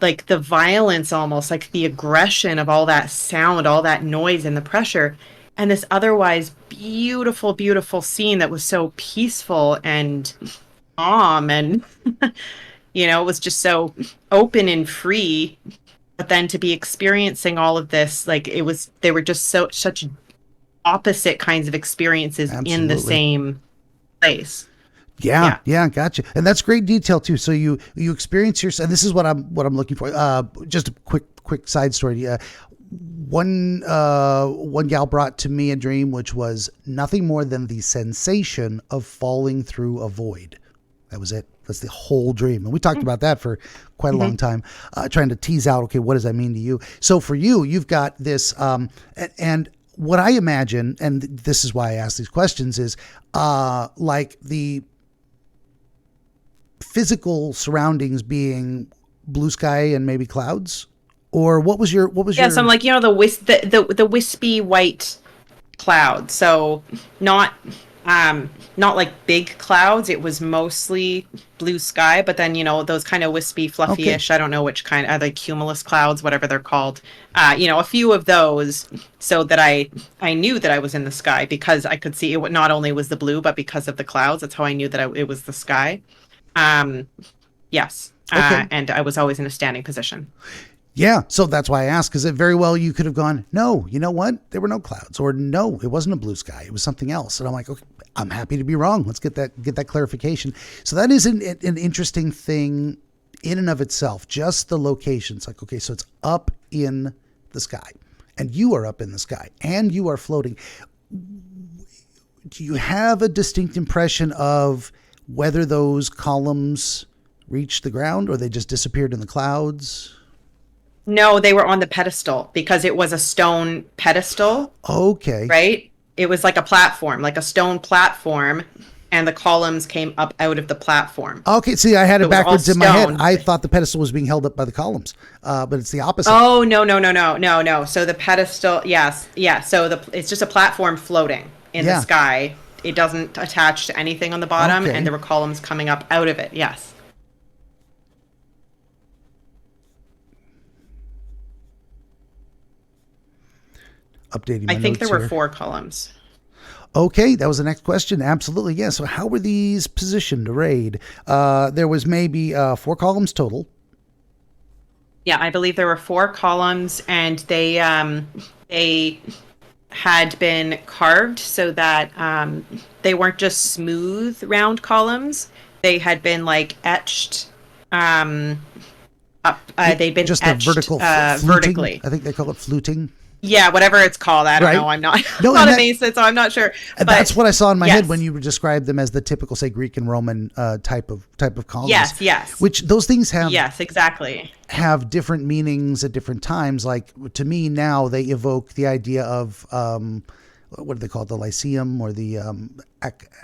like the violence, almost like the aggression of all that sound, all that noise and the pressure, and this otherwise beautiful, beautiful scene that was so peaceful and calm, and it was just so open and free. But then to be experiencing all of this, like they were just such opposite kinds of experiences in the same place. Yeah, gotcha. And that's great detail too. So you experience and this is what I'm looking for. Just a quick side story. One gal brought to me a dream which was nothing more than the sensation of falling through a void. That was it. That's the whole dream. And we talked about that for quite a long time, trying to tease out, okay, what does that mean to you? So for you, you've got this, and what I imagine, and this is why I ask these questions, is like the physical surroundings being blue sky and maybe clouds, or what was your so I'm like, the wispy white cloud. So not like big clouds. It was mostly blue sky, but then those kind of wispy, fluffy-ish, I don't know which kind, are they cumulus clouds, whatever they're called, a few of those, so that I knew that I was in the sky, because I could see it. Not only was the blue, but because of the clouds, that's how I knew that it was the sky. Yes. Okay. And I was always in a standing position. Yeah, so that's why I asked, because it very well you could have gone, no, you know what? There were no clouds, or no, it wasn't a blue sky. It was something else. And I'm like, okay, I'm happy to be wrong. Let's get that clarification. So that is an interesting thing in and of itself. Just the location. It's like, okay, so it's up in the sky, and you are up in the sky, and you are floating. Do you have a distinct impression of whether those columns reached the ground or they just disappeared in the clouds? No, they were on the pedestal, because it was a stone pedestal. Okay. Right? It was like a platform, like a stone platform, and the columns came up out of the platform. Okay, see, I had it backwards in my head. I thought the pedestal was being held up by the columns, but it's the opposite. Oh, no. So the pedestal, yes. Yeah, so it's just a platform floating in the sky. It doesn't attach to anything on the bottom, and there were columns coming up out of it, yes. Updating my I think notes there were here. 4 columns. Okay, that was the next question. Absolutely, yeah. So how were these positioned, arrayed? There was maybe 4 columns total. Yeah, I believe there were 4 columns, and they had been carved so that they weren't just smooth round columns. They had been like etched up. They'd been just etched a vertical vertically. I think they call it fluting. Yeah, whatever it's called. I don't know. I'm not not a Mason, so I'm not sure. But that's what I saw in my head when you described them as the typical, say, Greek and Roman type of columns. Yes. Which those things have. Yes, exactly. Have different meanings at different times. Like, to me now, they evoke the idea of what do they call it? The Lyceum, or the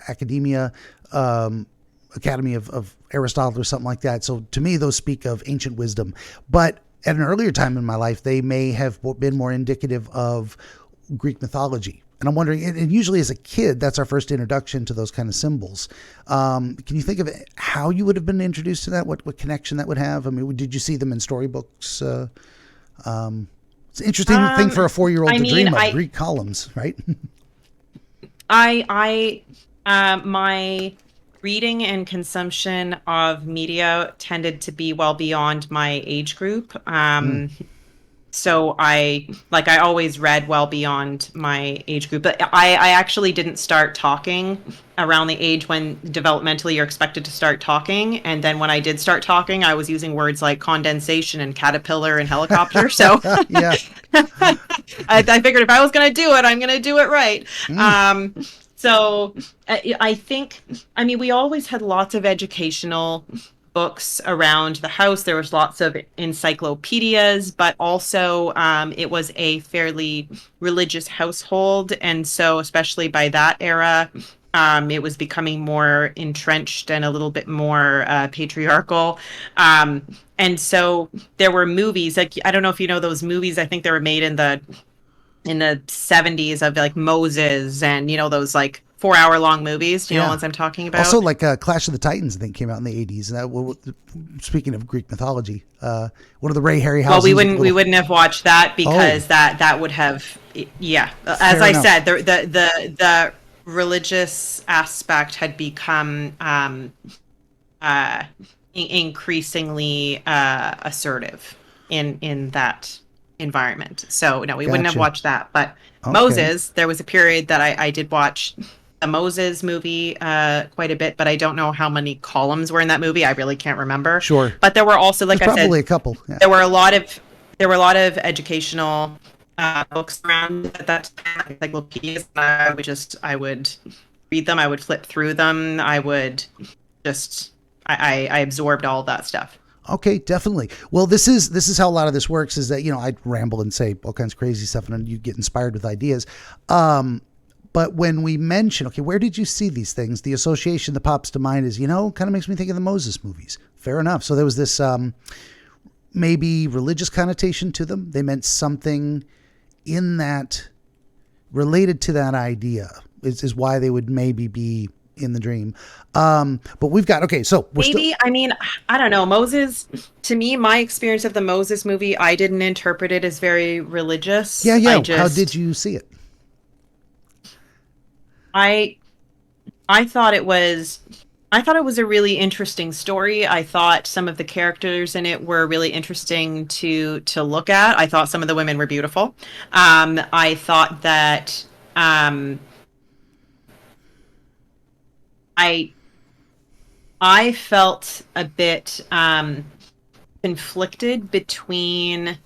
Academia, Academy of Aristotle, or something like that. So to me, those speak of ancient wisdom. But at an earlier time in my life, they may have been more indicative of Greek mythology. And I'm wondering, and usually as a kid, that's our first introduction to those kind of symbols. Can you think of how you would have been introduced to that? What connection that would have? I mean, did you see them in storybooks? It's an interesting thing for a 4-year-old to dream of, Greek columns, right? My reading and consumption of media tended to be well beyond my age group. So I always read well beyond my age group. But I actually didn't start talking around the age when developmentally you're expected to start talking. And then when I did start talking, I was using words like condensation and caterpillar and helicopter. So Yeah. I figured if I was going to do it, I'm going to do it right. So I think, we always had lots of educational books around the house. There was lots of encyclopedias, but also it was a fairly religious household. And so especially by that era, it was becoming more entrenched and a little bit more patriarchal. And so there were movies, like, I don't know if you know those movies, I think they were made in the in the 70s of like Moses and, those like 4 hour long movies. Do you know the ones I'm talking about? Also, like Clash of the Titans, I think, came out in the 80s. Speaking of Greek mythology, one of the Ray Harryhausen. Well, we wouldn't have watched that because that would have, As I said, the religious aspect had become increasingly assertive in that environment. So no, we wouldn't have watched that. But Moses, there was a period that I did watch the Moses movie quite a bit, but I don't know how many columns were in that movie. I really can't remember. Sure. But there were also, like I said, probably a couple. Yeah. There were a lot of educational books around at that time, encyclopedias. I would read them. I would flip through them. I absorbed all of that stuff. Okay, definitely. Well, this is how a lot of this works, is that, I'd ramble and say all kinds of crazy stuff and then you get inspired with ideas. But when we mention, okay, where did you see these things? The association that pops to mind is, kind of makes me think of the Moses movies. Fair enough. So there was this maybe religious connotation to them. They meant something in that related to that idea is why they would maybe be in the dream. But we've got, okay, so I don't know. Moses, to me, my experience of the Moses movie, I didn't interpret it as very religious. Yeah. How did you see it? I thought it was a really interesting story. I thought some of the characters in it were really interesting to look at. I thought some of the women were beautiful. I thought that I felt a bit conflicted between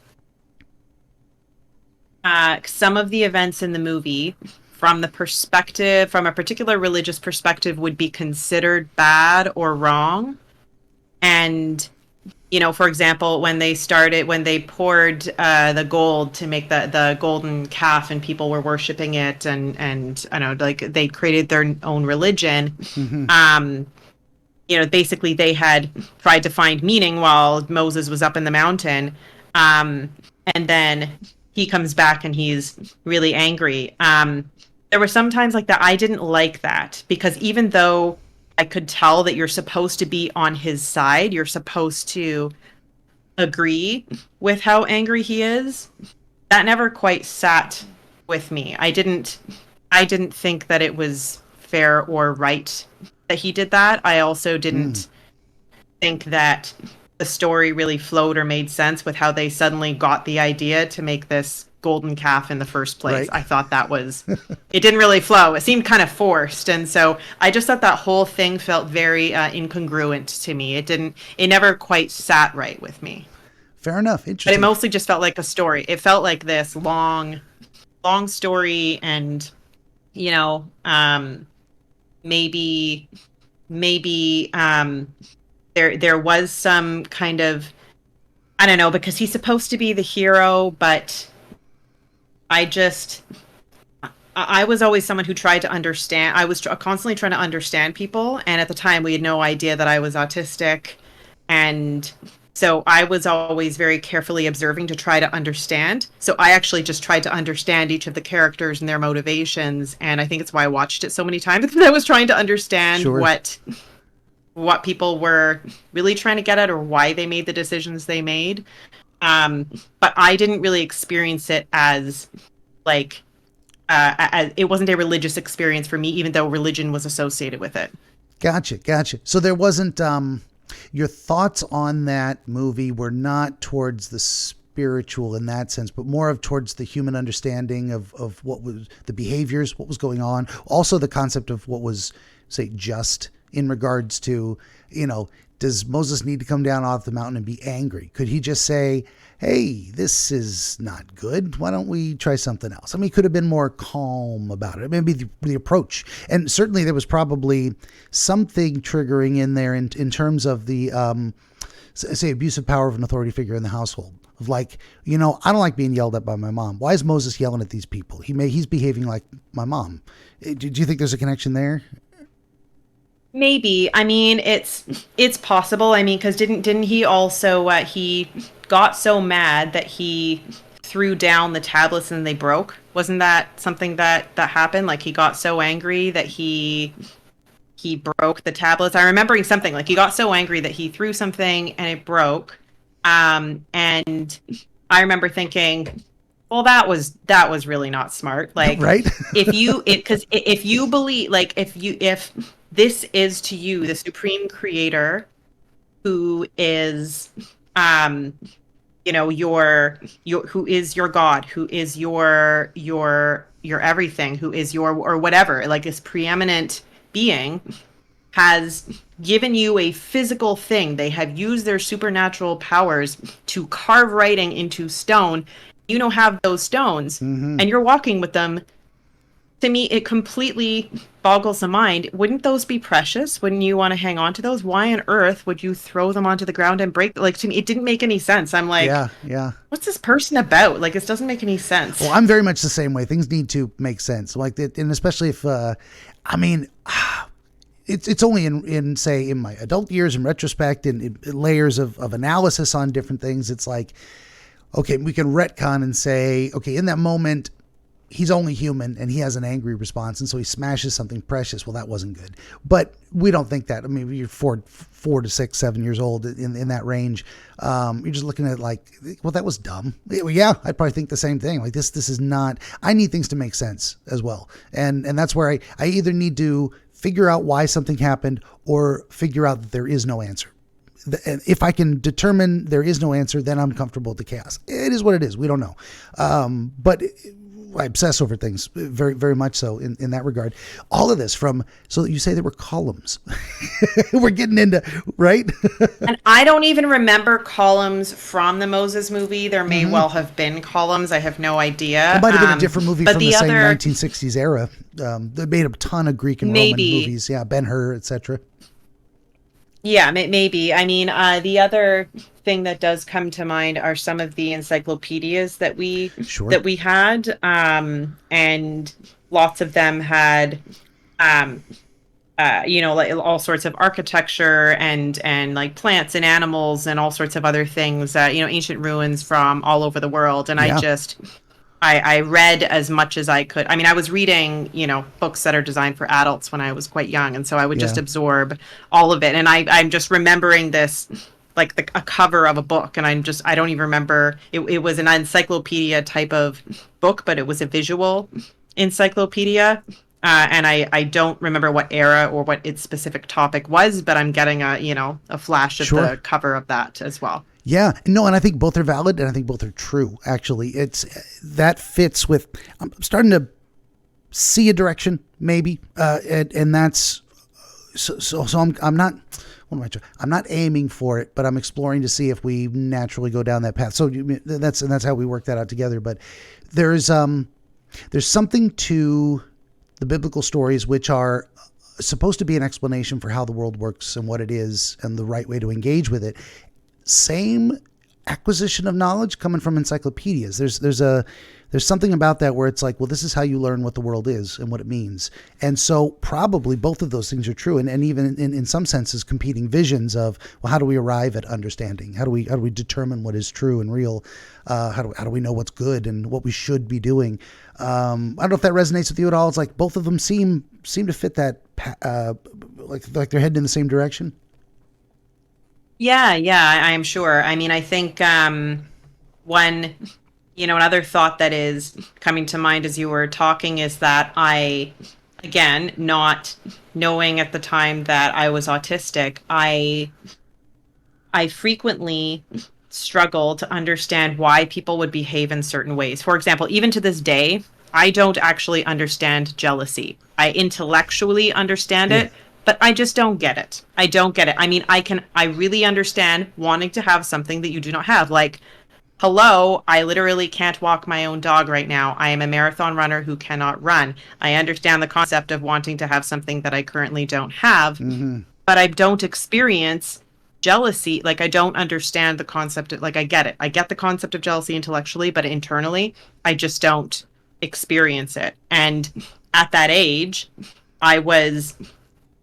some of the events in the movie from a particular religious perspective would be considered bad or wrong. And, for example, when they poured the gold to make the golden calf and people were worshiping it and I don't know, like they created their own religion. Mm-hmm. Basically they had tried to find meaning while Moses was up in the mountain. And then he comes back and he's really angry. There were some times like that I didn't like that, because even though I could tell that you're supposed to be on his side, you're supposed to agree with how angry he is, that never quite sat with me. I didn't think that it was fair or right that he did that. I also didn't think that the story really flowed or made sense with how they suddenly got the idea to make this golden calf in the first place. Right. I thought it didn't really flow. It seemed kind of forced. And so I just thought that whole thing felt very incongruent to me. It never quite sat right with me. Fair enough. Interesting. But it mostly just felt like a story. It felt like this long story, and, maybe there was some kind of, I don't know, because he's supposed to be the hero, but I was always someone who tried to understand. I was constantly trying to understand people. And at the time we had no idea that I was autistic. And so I was always very carefully observing to try to understand. So I actually just tried to understand each of the characters and their motivations. And I think it's why I watched it so many times, because I was trying to understand what people were really trying to get at, or why they made the decisions they made. But I didn't really experience it as like, it wasn't a religious experience for me, even though religion was associated with it. Gotcha. So there wasn't, your thoughts on that movie were not towards the spiritual in that sense, but more of towards the human understanding of what was the behaviors, what was going on. Also the concept of what was, say, just in regards to, does Moses need to come down off the mountain and be angry? Could he just say, hey, this is not good. Why don't we try something else? I mean, he could have been more calm about it. Maybe the approach. And certainly there was probably something triggering in there in terms of the, say, abusive power of an authority figure in the household. Of like, I don't like being yelled at by my mom. Why is Moses yelling at these people? He's behaving like my mom. Do you think there's a connection there? Maybe. I mean, it's possible. I mean, because didn't he also he got so mad that he threw down the tablets and they broke. Wasn't that something that happened? Like he got so angry that he broke the tablets. I'm remembering something like he got so angry that he threw something and it broke. And I remember thinking, well, that was really not smart. Like, right? because if you believe, like, if this is to you the supreme creator, who is, who is your God, who is your everything, who is your, or whatever, like this preeminent being has given you a physical thing. They have used their supernatural powers to carve writing into stone. You don't have those stones, and you're walking with them. To me, it completely boggles the mind. Wouldn't those be precious? Wouldn't you want to hang on to those? Why on earth would you throw them onto the ground and break? Like, to me, it didn't make any sense. I'm like, yeah. What's this person about? Like, this doesn't make any sense. Well, I'm very much the same way. Things need to make sense. Like, and especially if, it's only in say in my adult years, in retrospect, and in layers of analysis on different things. It's like, okay, we can retcon and say, okay, in that moment, he's only human and he has an angry response, and so he smashes something precious. Well, that wasn't good, but we don't think that. I mean, you're 4 to 6, 7 years old in that range. You're just looking at like, well, that was dumb. Yeah, I'd probably think the same thing. Like this is not. I need things to make sense as well, and that's where I either need to figure out why something happened or figure out that there is no answer. If I can determine there is no answer, then I'm comfortable with the chaos. It is what it is. We don't know, but I obsess over things very, very much so in that regard. All of this so you say there were columns. We're getting into, right? And I don't even remember columns from the Moses movie. There may well have been columns. I have no idea. It might have been a different movie from the same other 1960s era. They made a ton of Greek and Roman movies. Yeah, Ben-Hur, etc. Yeah, maybe. I mean, the other thing that does come to mind are some of the encyclopedias that we had, and lots of them had, like all sorts of architecture and like plants and animals and all sorts of other things, ancient ruins from all over the world. And I read as much as I could. I mean, I was reading, books that are designed for adults when I was quite young. And so I would just absorb all of it. And I'm just remembering this, like a cover of a book. And I don't even remember. It was an encyclopedia type of book, but it was a visual encyclopedia. And I don't remember what era or what its specific topic was, but I'm getting a flash of the cover of that as well. Yeah, no, and I think both are valid, and I think both are true. Actually, that fits with. I'm starting to see a direction, maybe, and that's so. I'm not. What am I trying? I'm not aiming for it, but I'm exploring to see if we naturally go down that path. So that's how we work that out together. But there's something to the biblical stories which are supposed to be an explanation for how the world works and what it is and the right way to engage with it. Same acquisition of knowledge coming from encyclopedias. There's something about that where it's like, well, this is how you learn what the world is and what it means. And so probably both of those things are true. And even in some senses, competing visions of, well, how do we arrive at understanding? How do we determine what is true and real? How do we know what's good and what we should be doing? I don't know if that resonates with you at all. It's like both of them seem to fit that, like they're heading in the same direction. Yeah, I'm sure. I mean, I think another thought that is coming to mind as you were talking is that I, again, not knowing at the time that I was autistic, I frequently struggle to understand why people would behave in certain ways. For example, even to this day, I don't actually understand jealousy. I intellectually understand it, but I just don't get it. I don't get it. I mean, I really understand wanting to have something that you do not have. Like, hello, I literally can't walk my own dog right now. I am a marathon runner who cannot run. I understand the concept of wanting to have something that I currently don't have, but I don't experience jealousy. Like, I don't understand the concept like, I get it. I get the concept of jealousy intellectually, but internally, I just don't experience it. And at that age, I was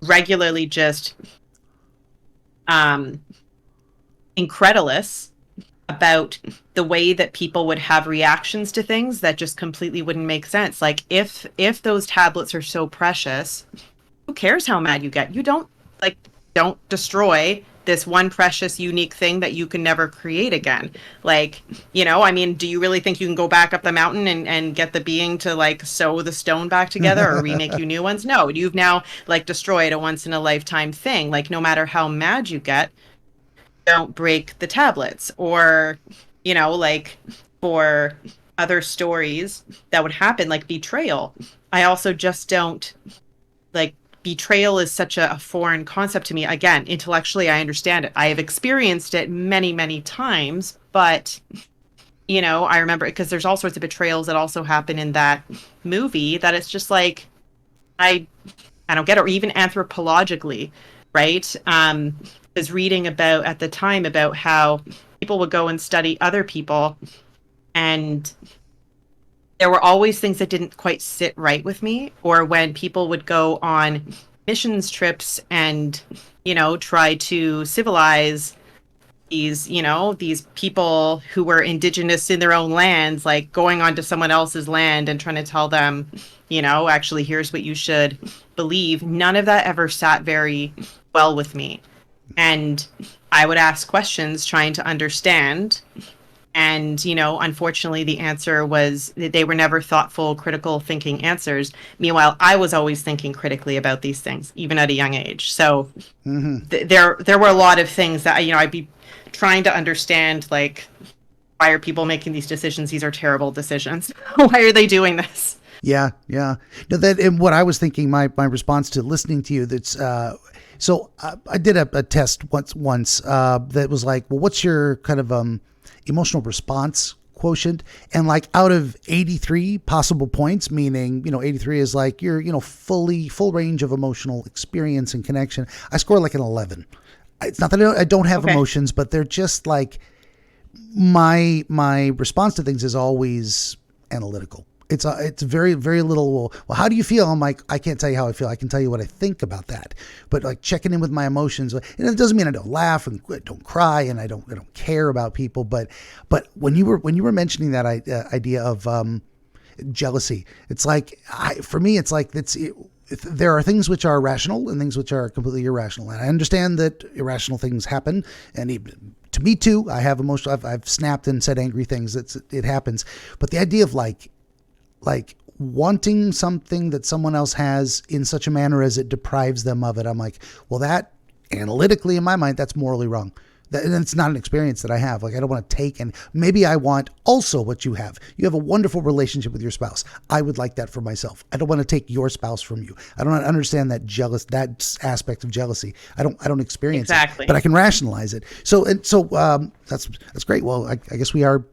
regularly just incredulous about the way that people would have reactions to things that just completely wouldn't make sense. Like if those tablets are so precious, who cares how mad you get? You don't destroy this one precious unique thing that you can never create again. Like, I mean, do you really think you can go back up the mountain and get the being to like sew the stone back together or remake you new ones? No, you've now like destroyed a once in a lifetime thing. Like, no matter how mad you get, don't break the tablets. Or like for other stories that would happen, like betrayal, I also just don't like. Betrayal is such a foreign concept to me. Again, intellectually I understand it, I have experienced it many, many times, but I remember it because there's all sorts of betrayals that also happen in that movie that it's just like I don't get it. Or even anthropologically, right? I was reading about at the time about how people would go and study other people, and there were always things that didn't quite sit right with me. Or when people would go on missions trips and try to civilize these people who were indigenous in their own lands, like going onto someone else's land and trying to tell them, actually, here's what you should believe. None of that ever sat very well with me. And I would ask questions trying to understand. And, unfortunately, the answer was that they were never thoughtful, critical thinking answers. Meanwhile, I was always thinking critically about these things, even at a young age. So there were a lot of things that, I'd be trying to understand, like, why are people making these decisions? These are terrible decisions. Why are they doing this? Yeah. No, and what I was thinking, my response to listening to you, that's so I did a test once that was like, well, what's your kind of emotional response quotient? And like out of 83 possible points, meaning 83 is like your full range of emotional experience and connection, I scored like an 11. It's not that I don't have emotions, but they're just like my response to things is always analytical. It's very, very little. Well, how do you feel? I'm like, I can't tell you how I feel. I can tell you what I think about that. But like checking in with my emotions, and it doesn't mean I don't laugh and don't cry and I don't care about people. But when you were mentioning that idea of jealousy, it's like for me, it's like there are things which are rational and things which are completely irrational. And I understand that irrational things happen, and even to me too, I have emotional. I've snapped and said angry things. It happens. But the idea of like wanting something that someone else has in such a manner as it deprives them of it, I'm like, well, that analytically in my mind, that's morally wrong. And it's not an experience that I have. Like, I don't want to take, and maybe I want also what you have. You have a wonderful relationship with your spouse. I would like that for myself. I don't want to take your spouse from you. I don't understand that that aspect of jealousy. I don't experience exactly. it, but I can rationalize it. So that's great. Well, I guess we are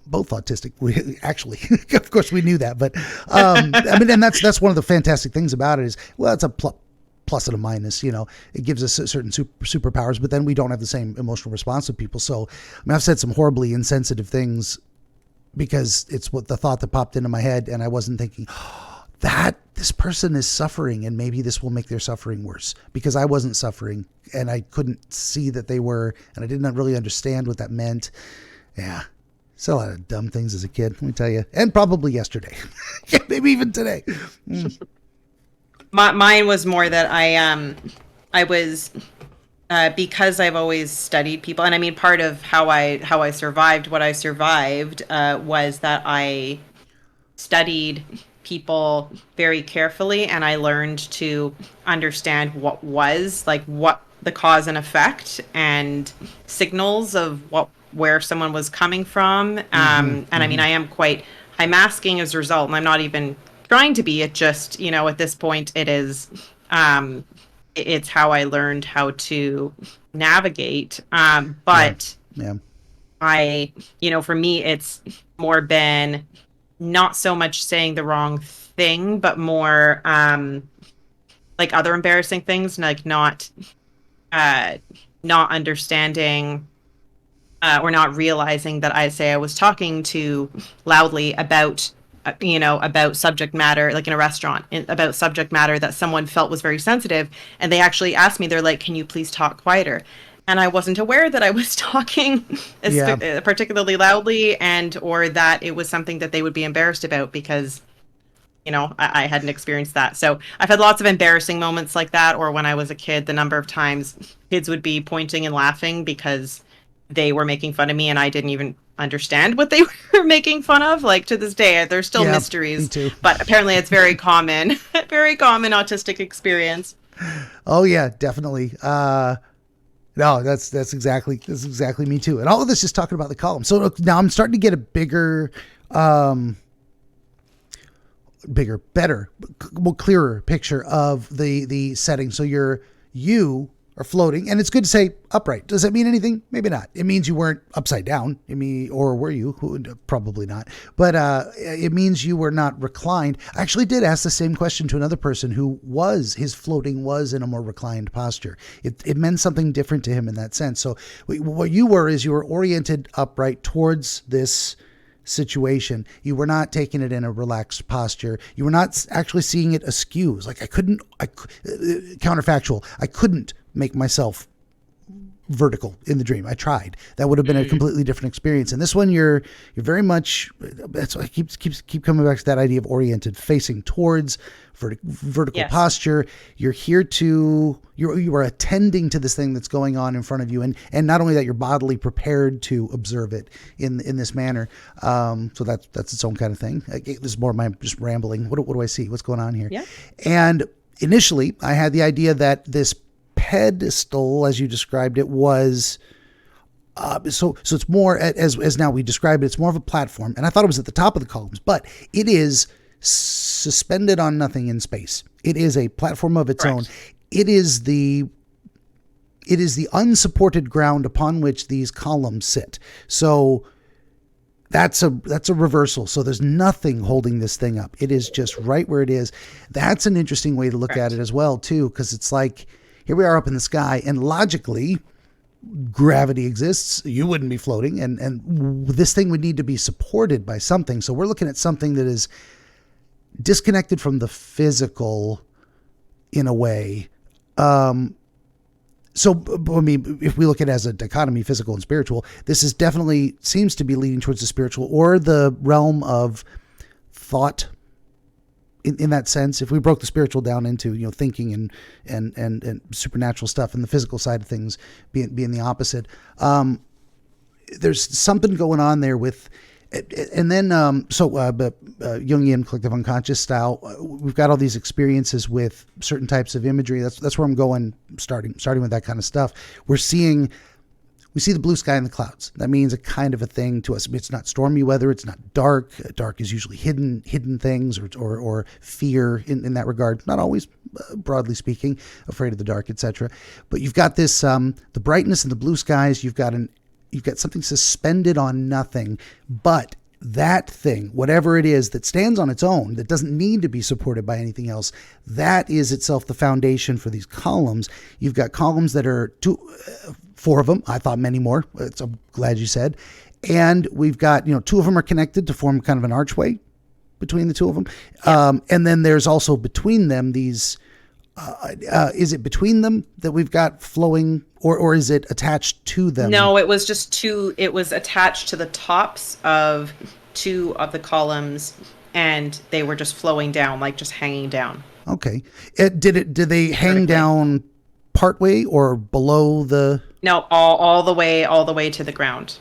both autistic. We actually, of course, we knew that, but I mean, and that's one of the fantastic things about it is, well, it's a plus and a minus. It gives us certain superpowers, but then we don't have the same emotional response to people. So, I mean, I've said some horribly insensitive things because it's what the thought that popped into my head, and I wasn't thinking that this person is suffering, and maybe this will make their suffering worse because I wasn't suffering and I couldn't see that they were, and I didn't really understand what that meant. Yeah. Said a lot of dumb things as a kid, let me tell you, and probably yesterday, maybe even today. Mine was more that I was because I've always studied people, and I mean, part of how I survived what I survived was that I studied people very carefully, and I learned to understand what the cause and effect and signals of where someone was coming from. And I mean, I'm asking as a result, and I'm not even trying to be. It just, at this point, it is, it's how I learned how to navigate. But for me, it's more been not so much saying the wrong thing, but more like other embarrassing things, like not understanding or not realizing that I was talking too loudly about subject matter, like in a restaurant, about subject matter that someone felt was very sensitive, and they actually asked me, they're like, can you please talk quieter? and I wasn't aware that I was talking particularly loudly, and or that it was something that they would be embarrassed about because, I hadn't experienced that. So I've had lots of embarrassing moments like that, or when I was a kid, the number of times kids would be pointing and laughing because they were making fun of me and I didn't even understand what they were making fun of. Like, to this day, there's still mysteries. Me too. But apparently it's very common, very common autistic experience. Oh yeah, definitely. No, that's exactly me too. And all of this is talking about the column. So now I'm starting to get a better, more clearer picture of the setting. So you are floating, and it's good to say upright. Does that mean anything? Maybe not. It means you weren't upside down. Or were you? Probably not. But it means you were not reclined. I actually did ask the same question to another person who his floating was in a more reclined posture. It meant something different to him in that sense. So what you were is you were oriented upright towards this situation. You were not taking it in a relaxed posture. You were not actually seeing it askew. It was like counterfactual. I couldn't make myself vertical in the dream. I tried. That would have been a completely different experience. And this one, you're very much, that's why I keep coming back to that idea of oriented, facing towards vertical posture. You're here you are attending to this thing that's going on in front of you. And not only that, you're bodily prepared to observe it in this manner. So that's its own kind of thing. This is more of my just rambling. What do I see? What's going on here? Yeah. And initially I had the idea that this pedestal, as you described it, was so it's more, as now we describe it, it's more of a platform, and I thought it was at the top of the columns, but it is suspended on nothing in space. It is a platform of its own. It is the unsupported ground upon which these columns sit. So that's a reversal. So there's nothing holding this thing up. It is just right where it is. That's an interesting way to look at it as well, too, because it's like, here we are up in the sky, and logically, gravity exists. You wouldn't be floating, and this thing would need to be supported by something. So we're looking at something that is disconnected from the physical in a way. So, I mean, if we look at it as a dichotomy, physical and spiritual, this is definitely seems to be leading towards the spiritual or the realm of thought. In that sense, if we broke the spiritual down into, thinking and supernatural stuff, and the physical side of things being the opposite, there's something going on there with, and then Jungian collective unconscious style, we've got all these experiences with certain types of imagery. That's where I'm going, starting with that kind of stuff. We see the blue sky and the clouds. That means a kind of a thing to us. It's not stormy weather. It's not dark. Dark is usually hidden things or fear in that regard. Not always, broadly speaking, afraid of the dark, etc. But you've got this, the brightness in the blue skies. You've got something suspended on nothing, but that thing, whatever it is that stands on its own, that doesn't need to be supported by anything else, that is itself the foundation for these columns. You've got columns that are 4 of them. I thought many more. So I'm glad you said. And we've got, 2 of them are connected to form kind of an archway between the 2 of them. Yeah. And then there's also between them these, is it between them that we've got flowing, or is it attached to them? No, it was just 2. It was attached to the tops of 2 of the columns, and they were just flowing down, like just hanging down. Okay. Did they hang down partway or below the? No, all the way to the ground.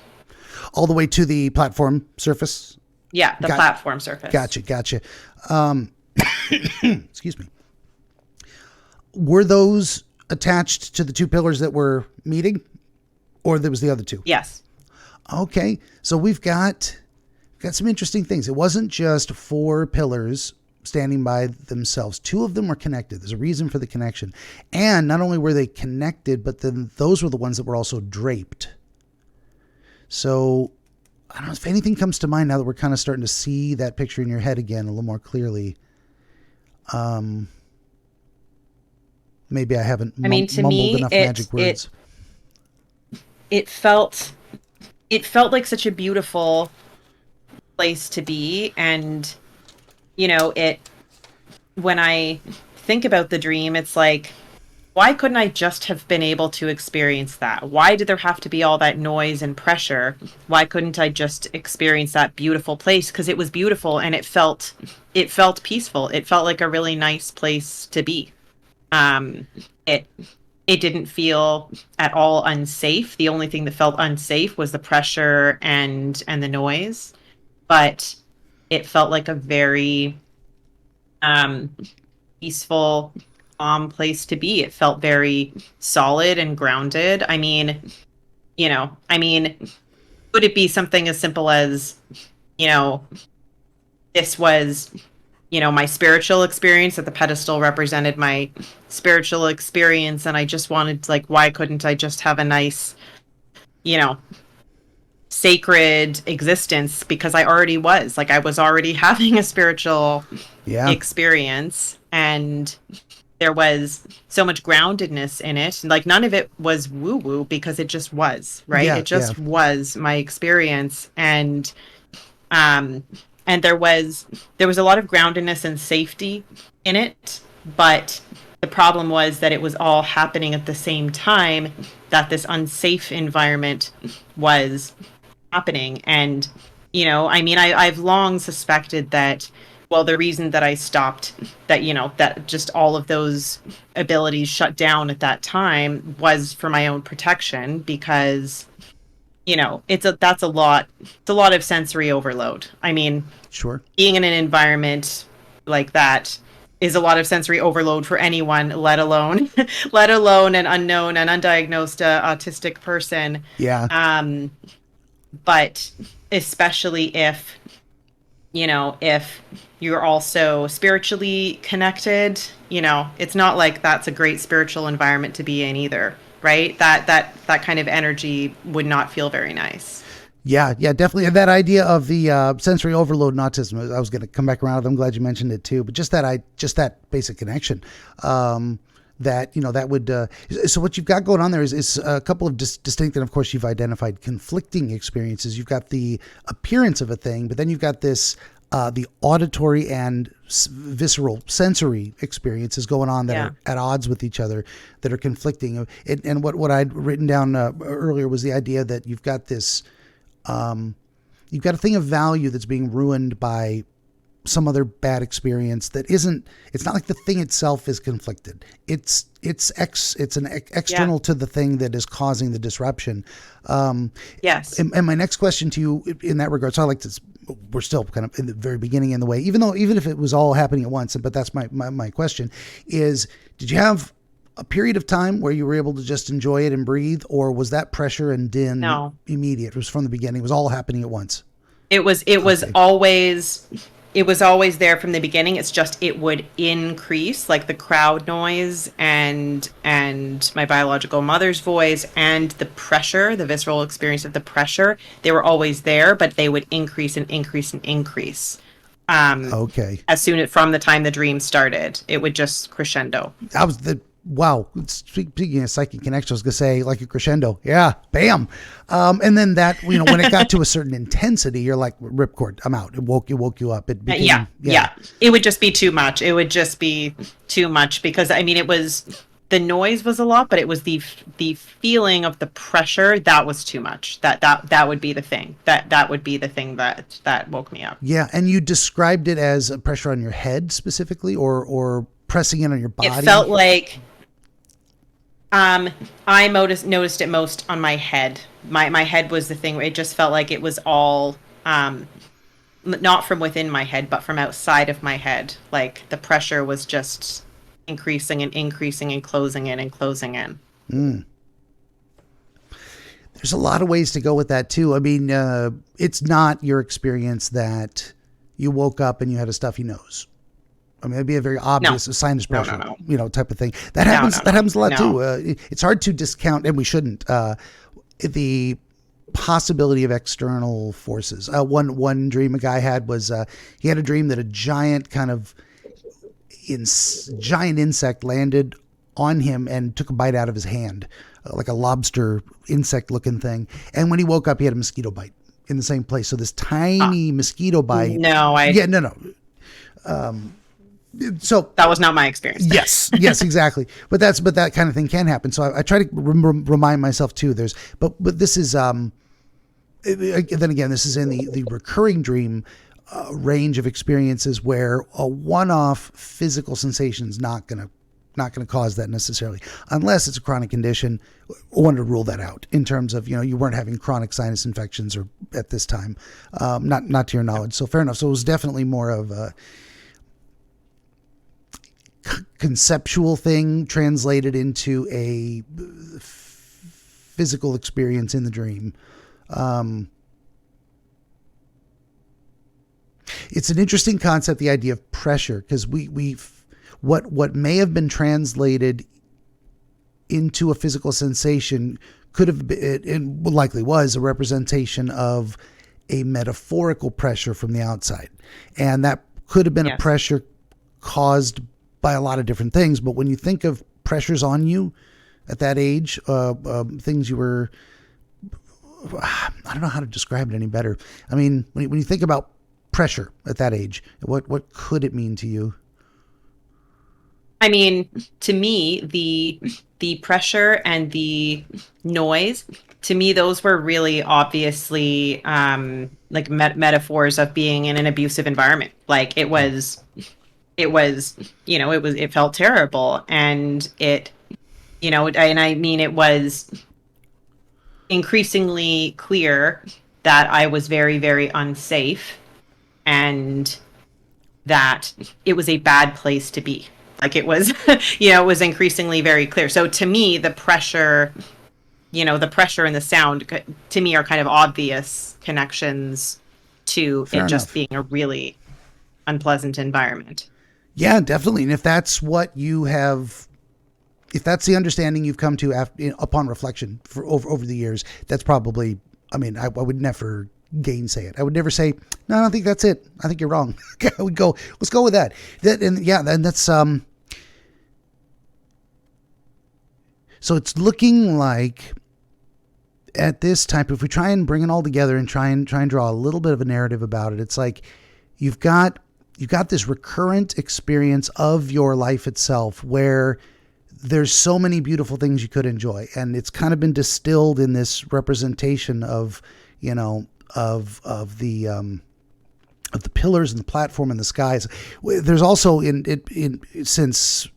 All the way to the platform surface? Yeah, the platform surface. Gotcha. Excuse me. Were those attached to the 2 pillars that were meeting, or there was the other 2? Yes. Okay. So we've got some interesting things. It wasn't just 4 pillars standing by themselves. 2 of them were connected. There's a reason for the connection. And not only were they connected, but then those were the ones that were also draped. So I don't know if anything comes to mind now that we're kind of starting to see that picture in your head again a little more clearly. Maybe I haven't mumbled enough magic words. It felt like such a beautiful place to be, and when I think about the dream, it's like why couldn't I just have been able to experience that? Why did there have to be all that noise and pressure? Why couldn't I just experience that beautiful place? Because it was beautiful and it felt peaceful. It felt like a really nice place to be. Um, it it didn't feel at all unsafe. The only thing that felt unsafe was the pressure and the noise. But it felt like a very um, peaceful, calm place to be. It felt very solid and grounded. I mean, would it be something as simple as, you know, this was, my spiritual experience, that the pedestal represented my spiritual experience, and I just wanted, like, why couldn't I just have a nice, you know, sacred existence, because I already was, like, I was already having a spiritual experience, and there was so much groundedness in it. Like, none of it was woo woo, because it just was, right? It just was my experience. And there was a lot of groundedness and safety in it, but the problem was that it was all happening at the same time that this unsafe environment was happening. And, I've long suspected that, well, the reason that I stopped, that just all of those abilities shut down at that time was for my own protection, because, it's a lot of sensory overload. I mean, Sure. Being in an environment like that is a lot of sensory overload for anyone, let alone an unknown and undiagnosed autistic person. Yeah. But especially if you're also spiritually connected, it's not like that's a great spiritual environment to be in either, right? That kind of energy would not feel very nice. Yeah, definitely. And that idea of the sensory overload in autism, I was going to come back around. I'm glad you mentioned it too. But just that basic connection, that would. So what you've got going on there is a couple of distinct, and of course you've identified conflicting experiences. You've got the appearance of a thing, but then you've got this the auditory and visceral sensory experiences going on that are at odds with each other, that are conflicting. And what I'd written down earlier was the idea that you've got this. You've got a thing of value that's being ruined by some other bad experience that isn't. It's not like the thing itself is conflicted. It's an external to the thing that is causing the disruption. Yes. And my next question to you in that regard. So I like to. We're still kind of in the very beginning in the way, even if it was all happening at once. But that's my question is: did you have a period of time where you were able to just enjoy it and breathe, or was that pressure and din immediate? It was from the beginning. It was all happening at once. It was always there from the beginning. It's just, it would increase, like the crowd noise and my biological mother's voice and the pressure, the visceral experience of the pressure. They were always there, but they would increase and increase and increase. As soon as from the time the dream started, it would just crescendo. That was wow. Speaking of psychic connection, I was going to say, like a crescendo. Yeah. Bam. And then that, when it got to a certain intensity, you're like, ripcord, I'm out. It woke you up. It became, It would just be too much. It would just be too much, because it was, the noise was a lot, but it was the feeling of the pressure that was too much. That would be the thing. That would be the thing that woke me up. Yeah. And you described it as a pressure on your head specifically, or pressing in on your body. It felt like, I noticed it most on my head. My head was the thing where it just felt like it was all, not from within my head, but from outside of my head. Like the pressure was just increasing and increasing and closing in and closing in. There's a lot of ways to go with that too. I mean, it's not your experience that you woke up and you had a stuffy nose. I mean, it'd be a very obvious sinus pressure, type of thing. That happens. That happens a lot too. It's hard to discount, and we shouldn't, the possibility of external forces. One dream a guy had was he had a dream that a giant kind of giant insect landed on him and took a bite out of his hand, like a lobster insect looking thing. And when he woke up, he had a mosquito bite in the same place. So this tiny mosquito bite. No. So that was not my experience. yes, exactly. But that kind of thing can happen. So I try to remind myself too. But this is then again, this is in the recurring dream range of experiences where a one-off physical sensation is not going to cause that necessarily, unless it's a chronic condition. I wanted to rule that out in terms of, you weren't having chronic sinus infections or at this time, not to your knowledge. So fair enough. So it was definitely more of a conceptual thing translated into a physical experience in the dream. It's an interesting concept, the idea of pressure, because what may have been translated into a physical sensation could have been, and likely was, a representation of a metaphorical pressure from the outside. And that could have been a pressure caused by a lot of different things. But when you think of pressures on you at that age, things you were, I don't know how to describe it any better. I mean, when you think about pressure at that age, what could it mean to you? I mean, to me, the pressure and the noise, to me, those were really obviously like metaphors of being in an abusive environment. Like it felt terrible, and it was increasingly clear that I was very, very unsafe, and that it was a bad place to be. Like it was, it was increasingly very clear. So to me, the pressure and the sound, to me, are kind of obvious connections to Fair enough. Just being a really unpleasant environment. Yeah, definitely. And if that's what if that's the understanding you've come to upon reflection over the years, that's probably, I would never gainsay it. I would never say, no, I don't think that's it. I think you're wrong. I would go, let's go with that. And that's, so it's looking like at this time, if we try and bring it all together and try and draw a little bit of a narrative about it, it's like you've got this recurrent experience of your life itself where there's so many beautiful things you could enjoy. And it's kind of been distilled in this representation of, of the pillars and the platform and the skies. There's also since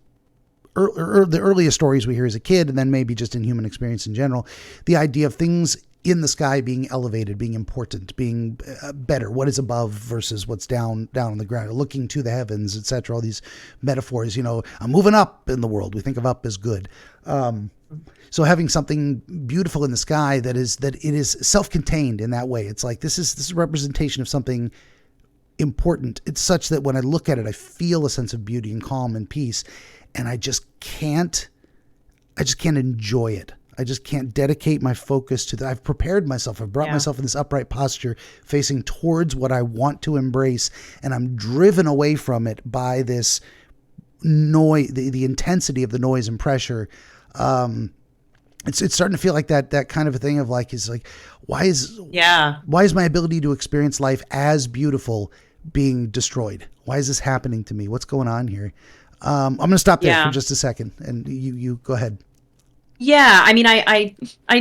the earliest stories we hear as a kid, and then maybe just in human experience in general, the idea of things in the sky being elevated, being important, being better, what is above versus what's down on the ground, looking to the heavens, etc. All these metaphors, I'm moving up in the world. We think of up as good. So having something beautiful in the sky that it is self-contained in that way. It's like this is a representation of something important. It's such that when I look at it, I feel a sense of beauty and calm and peace, and I just can't enjoy it. I just can't dedicate my focus to that. I've prepared myself. I've brought myself in this upright posture facing towards what I want to embrace, and I'm driven away from it by this noise, the intensity of the noise and pressure. It's starting to feel like that kind of a thing of like, is like, why is my ability to experience life as beautiful being destroyed? Why is this happening to me? What's going on here? I'm going to stop there for just a second, and you go ahead. Yeah, I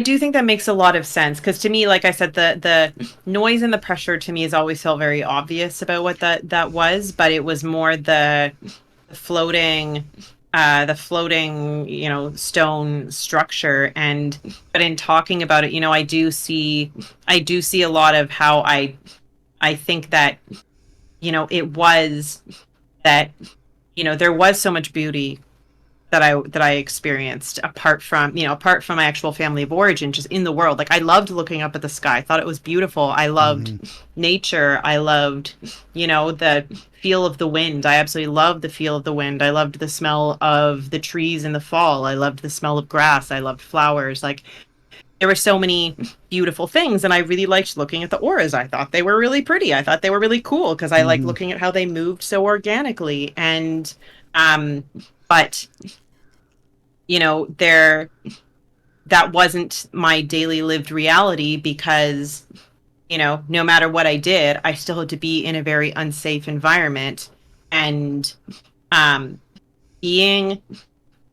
do think that makes a lot of sense, because to me, like I said, the noise and the pressure to me has always felt very obvious about what that was, but it was more the floating stone structure. But in talking about it, I do see a lot of how I think that, it was that, there was so much beauty that I experienced apart from my actual family of origin, just in the world. Like I loved looking up at the sky. I thought it was beautiful. I loved nature. I loved, the feel of the wind. I absolutely loved the feel of the wind. I loved the smell of the trees in the fall. I loved the smell of grass. I loved flowers. Like there were so many beautiful things, and I really liked looking at the auras. I thought they were really pretty. I thought they were really cool because I liked looking at how they moved so organically. And but that wasn't my daily lived reality, because no matter what I did, I still had to be in a very unsafe environment. And being,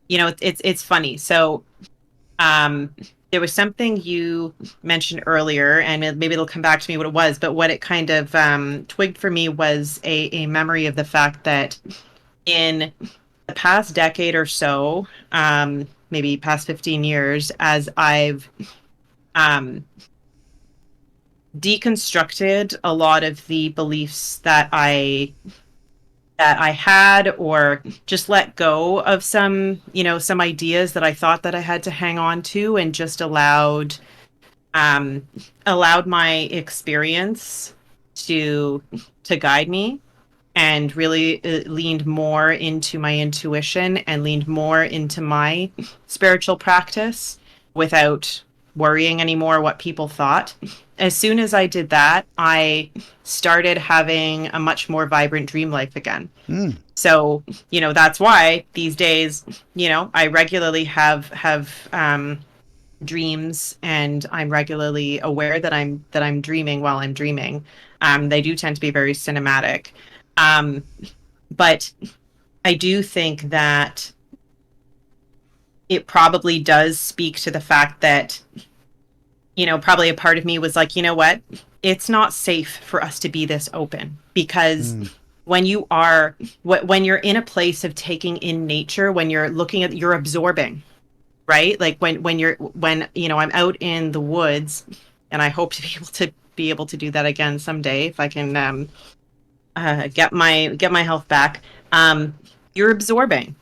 it's funny. So there was something you mentioned earlier, and maybe it'll come back to me what it was, but what it kind of twigged for me was a memory of the fact that in the past decade or so, maybe past 15 years, as I've deconstructed a lot of the beliefs that I had, or just let go of some ideas that I thought that I had to hang on to, and just allowed my experience to guide me, and really leaned more into my intuition and leaned more into my spiritual practice without worrying anymore what people thought. As soon as I did that, I started having a much more vibrant dream life again. So, that's why these days, I regularly have dreams, and I'm regularly aware that I'm dreaming while I'm dreaming. They do tend to be very cinematic. But I do think that it probably does speak to the fact that, probably a part of me was like, you know what? It's not safe for us to be this open, because when you're in a place of taking in nature, when you're looking at, you're absorbing, right? Like when I'm out in the woods, and I hope to be able to do that again someday if I can get my health back. You're absorbing,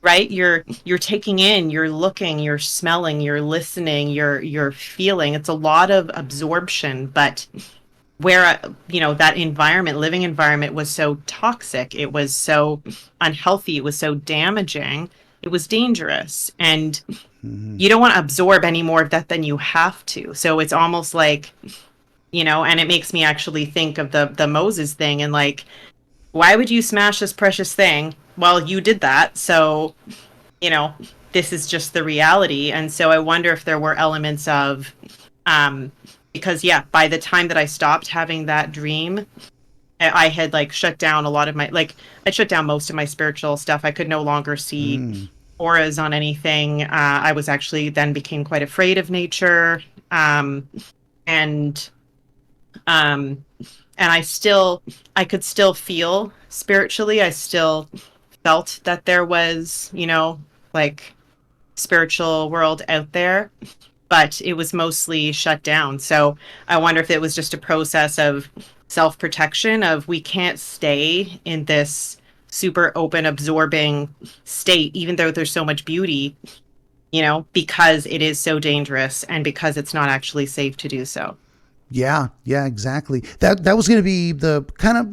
right? You're taking in, you're looking, you're smelling, you're listening, you're feeling. It's a lot of absorption, but where that living environment was so toxic, it was so unhealthy, it was so damaging, it was dangerous, and you don't want to absorb any more of that than you have to. So it's almost like, and it makes me actually think of the Moses thing, and like, why would you smash this precious thing? Well, you did that, so this is just the reality. And so I wonder if there were elements of because by the time that I stopped having that dream, I had like shut down a lot of my, like, I shut down most of my spiritual stuff. I could no longer see auras on anything. I was actually then became quite afraid of nature. And I could still feel spiritually. I still felt that there was, like, spiritual world out there, but it was mostly shut down. So I wonder if it was just a process of self-protection, of we can't stay in this super open, absorbing state, even though there's so much beauty, because it is so dangerous, and because it's not actually safe to do so. Yeah, exactly. That was going to be the kind of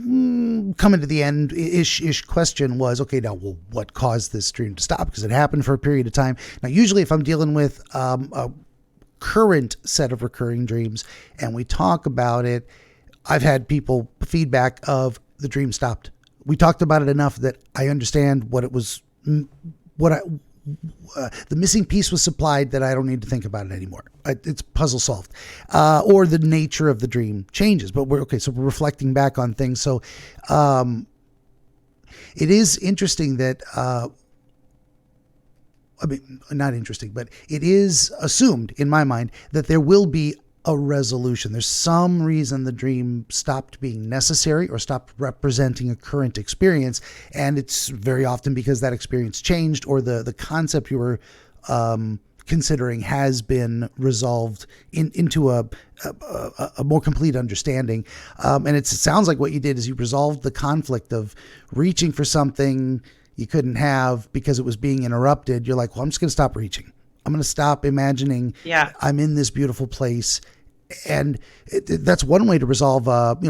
coming to the end ish question was, okay, now, well, what caused this dream to stop? Because it happened for a period of time. Now, usually if I'm dealing with a current set of recurring dreams and we talk about it, I've had people feedback of the dream stopped. We talked about it enough that I understand what it was, the missing piece was supplied, that I don't need to think about it anymore. It's puzzle solved. Or the nature of the dream changes, but we're reflecting back on things. So it is interesting that, not interesting, but it is assumed in my mind that there will be a resolution. There's some reason the dream stopped being necessary or stopped representing a current experience. And it's very often because that experience changed, or the concept you were considering has been resolved into a more complete understanding. And it sounds like what you did is you resolved the conflict of reaching for something you couldn't have because it was being interrupted. You're like, well, I'm just going to stop reaching. I'm going to stop imagining I'm in this beautiful place. And that's one way to resolve,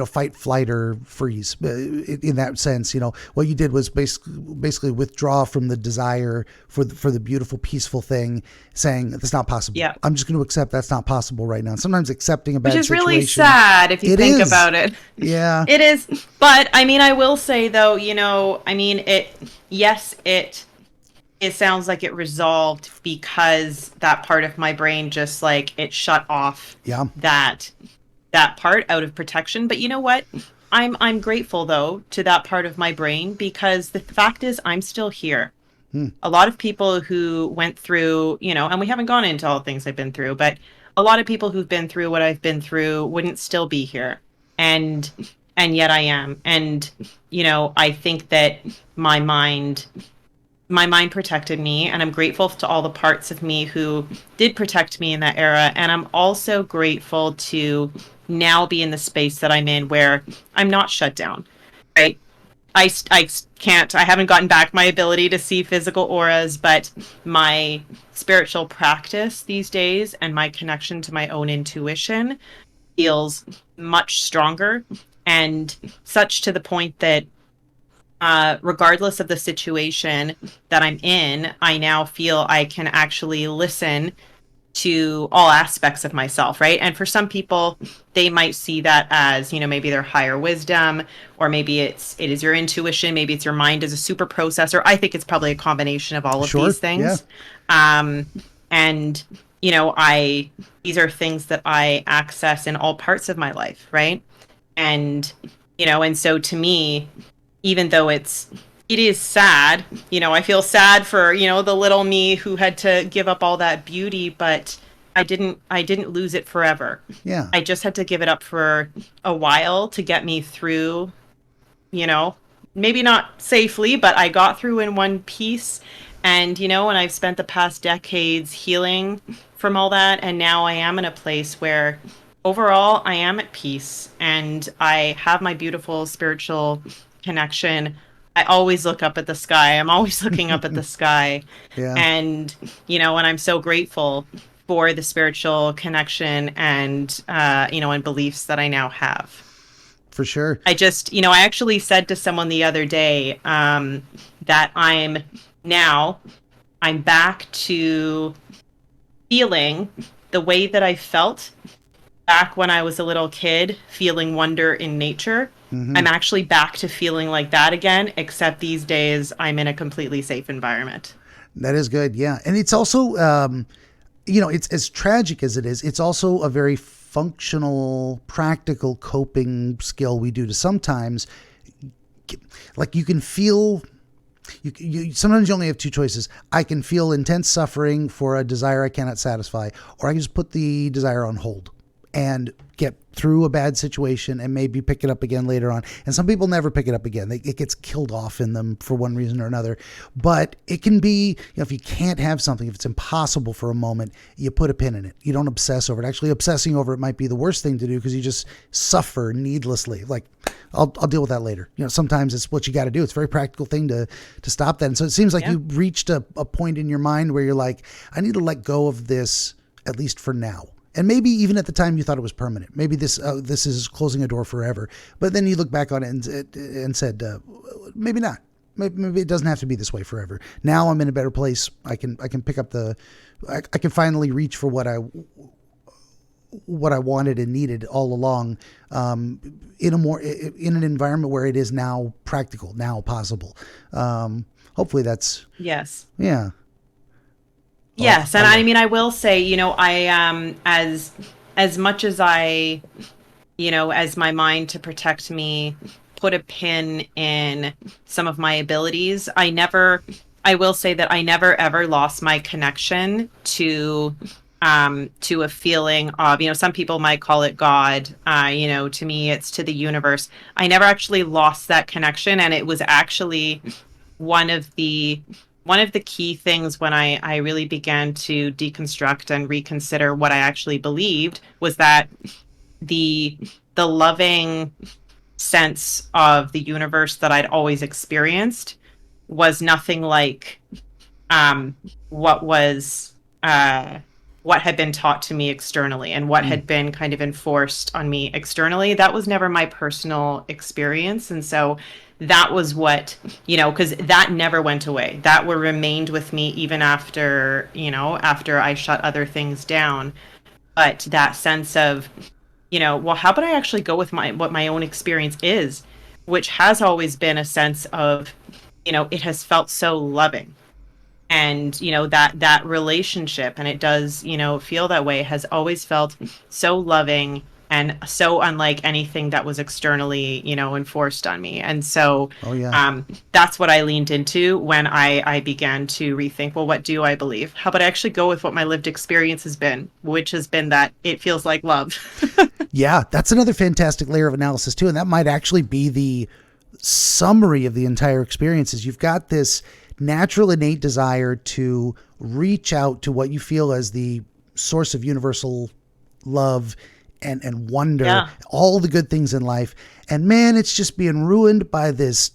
fight, flight, or freeze. In that sense, what you did was basically withdraw from the desire for the beautiful, peaceful thing, saying that's not possible. Yeah. I'm just going to accept that's not possible right now. Sometimes accepting a bad situation. Which is really sad if you think about it. Yeah. It is. But I will say though, it sounds like it resolved because that part of my brain just like it shut off that part out of protection. But you know what? I'm grateful though to that part of my brain, because the fact is I'm still here. A lot of people who went through, and we haven't gone into all the things I've been through, but a lot of people who've been through what I've been through wouldn't still be here. And yet I am. And I think that my mind my mind protected me, and I'm grateful to all the parts of me who did protect me in that era. And I'm also grateful to now be in the space that I'm in where I'm not shut down, right? I can't, I haven't gotten back my ability to see physical auras, but my spiritual practice these days and my connection to my own intuition feels much stronger, and such to the point that regardless of the situation that I'm in, I now feel I can actually listen to all aspects of myself, right? And for some people, they might see that as, maybe their higher wisdom, or maybe it is your intuition, maybe it's your mind as a super processor. I think it's probably a combination of all of these things. Yeah. And these are things that I access in all parts of my life, right? And and so to me, even though it is sad, I feel sad for, the little me who had to give up all that beauty, but I didn't lose it forever. Yeah. I just had to give it up for a while to get me through, maybe not safely, but I got through in one piece. And, and I've spent the past decades healing from all that. And now I am in a place where overall I am at peace, and I have my beautiful spiritual connection. I always look up at the sky. I'm always looking up at the sky. Yeah. And, and I'm so grateful for the spiritual connection and, and beliefs that I now have. For sure. I just, I actually said to someone the other day that I'm back to feeling the way that I felt back when I was a little kid, feeling wonder in nature. Mm-hmm. I'm actually back to feeling like that again, except these days I'm in a completely safe environment. That is good. Yeah. And it's also, it's as tragic as it is, it's also a very functional, practical coping skill we do to sometimes, like you can feel, you sometimes you only have two choices. I can feel intense suffering for a desire I cannot satisfy, or I can just put the desire on hold and get through a bad situation and maybe pick it up again later on. And some people never pick it up again. It gets killed off in them for one reason or another. But it can be, if you can't have something, if it's impossible for a moment, you put a pin in it. You don't obsess over it. Actually, obsessing over it might be the worst thing to do, because you just suffer needlessly. Like, I'll deal with that later. Sometimes it's what you got to do. It's a very practical thing to stop that. And so it seems like you reached a point in your mind where you're like, I need to let go of this, at least for now. And maybe even at the time you thought it was permanent. Maybe this is closing a door forever. But then you look back on it and said, maybe not. Maybe it doesn't have to be this way forever. Now I'm in a better place. I can pick up I can finally reach for what I wanted and needed all along, in an environment where it is now practical, now possible. Hopefully that's yes. Yeah. Yes, and I will say, I as much as I, as my mind to protect me put a pin in some of my abilities, I will say that I never ever lost my connection to a feeling of, some people might call it God, to me it's to the universe. I never actually lost that connection, and it was actually one of the key things when I really began to deconstruct and reconsider what I actually believed, was that the loving sense of the universe that I'd always experienced was nothing like what had been taught to me externally, and what had been kind of enforced on me externally. That was never my personal experience. And so that was what, because that never went away. That remained with me even after, after I shut other things down. But that sense of, well, how about I actually go with what my own experience is, which has always been a sense of, it has felt so loving. And, that relationship, and it does, feel that way, has always felt so loving and so unlike anything that was externally, enforced on me. And so Oh, yeah. that's what I leaned into when I began to rethink, well, what do I believe? How about I actually go with what my lived experience has been, which has been that it feels like love. Yeah, that's another fantastic layer of analysis too. And that might actually be the summary of the entire experience. Is you've got this natural innate desire to reach out to what you feel as the source of universal love and wonder, Yeah. all the good things in life. And man, it's just being ruined by this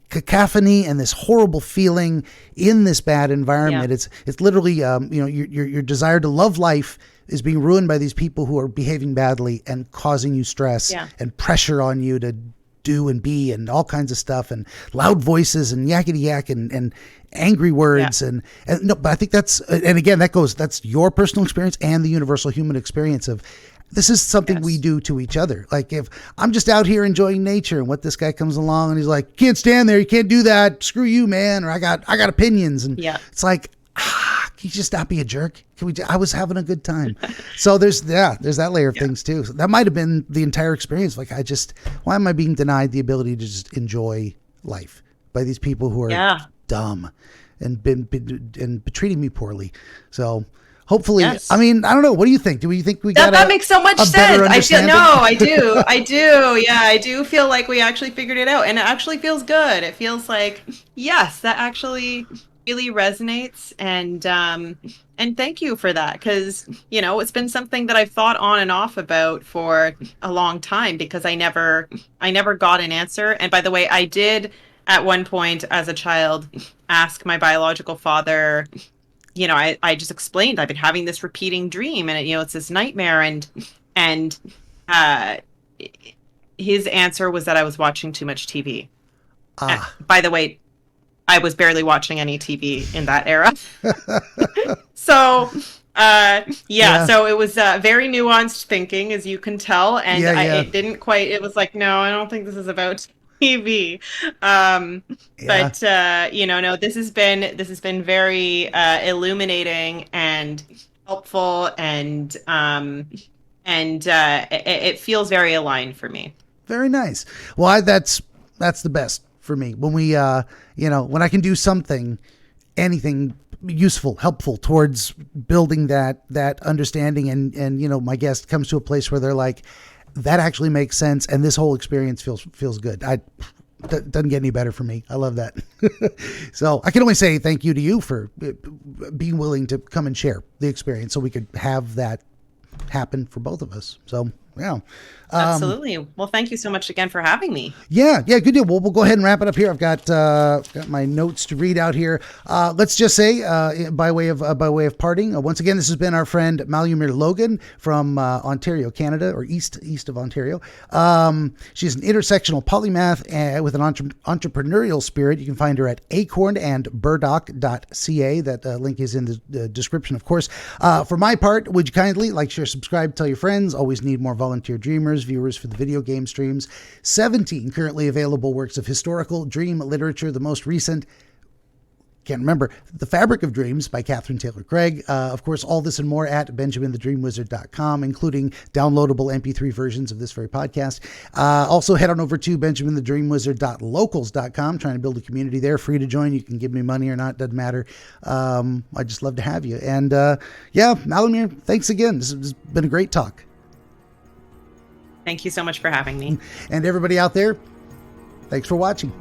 cacophony and this horrible feeling in this bad environment. Yeah. It's literally, your desire to love life is being ruined by these people who are behaving badly and causing you stress Yeah. and pressure on you to do and be and all kinds of stuff, and loud voices and yakety yak and angry words. Yeah. And no, but I think and again, that's your personal experience and the universal human experience of, this is something Yes. we do to each other. Like if I'm just out here enjoying nature and what this guy comes along and he's like, can't stand there, you can't do that, screw you, man, or I got opinions. And Yeah. it's like, can you just not be a jerk? I was having a good time. So there's that layer of things too. So that might have been the entire experience. Like why am I being denied the ability to just enjoy life by these people who are dumb and been treating me poorly? So hopefully, Yes. I mean, I don't know. What do you think? Do you think we got That makes so much a better sense. understanding? I do. Yeah, I do feel like we actually figured it out, and it actually feels good. It feels like, yes, that actually really resonates, and thank you for that, because it's been something that I've thought on and off about for a long time, because I never got an answer. And by the way, I did at one point as a child ask my biological father. I just explained I've been having this repeating dream, and it's this nightmare, and his answer was that I was watching too much TV. By the way, I was barely watching any TV in that era. So, so it was very nuanced thinking, as you can tell, and it didn't quite. It was like, no, I don't think this is about TV. But no, this has been very illuminating and helpful, and it feels very aligned for me. Very nice. Well, that's the best for me when we when I can do anything useful, helpful towards building that understanding, and my guest comes to a place where they're like, that actually makes sense, and this whole experience feels good. Doesn't get any better for me. I love that. So I can only say thank you to you for being willing to come and share the experience so we could have that happen for both of us. So yeah. Absolutely. Well, thank you so much again for having me. Yeah, good deal. We'll go ahead and wrap it up here. I've got my notes to read out here. Let's just say, by way of parting, once again, this has been our friend Malumir Logan from Ontario, Canada, or east of Ontario. She's an intersectional polymath with an entrepreneurial spirit. You can find her at acornandburdock.ca. That link is in the description, of course. For my part, would you kindly like, share, subscribe, tell your friends? Always need more volunteer dreamers, viewers for the video game streams. 17 currently available works of historical dream literature. The most recent, can't remember, The Fabric of Dreams by Catherine Taylor Craig. Of course, all this and more at benjaminthedreamwizard.com, including downloadable MP3 versions of this very podcast. Also, head on over to benjaminthedreamwizard.locals.com, trying to build a community there. Free to join. You can give me money or not, doesn't matter. I just love to have you. And Malumir, thanks again. This has been a great talk. Thank you so much for having me. And everybody out there, thanks for watching.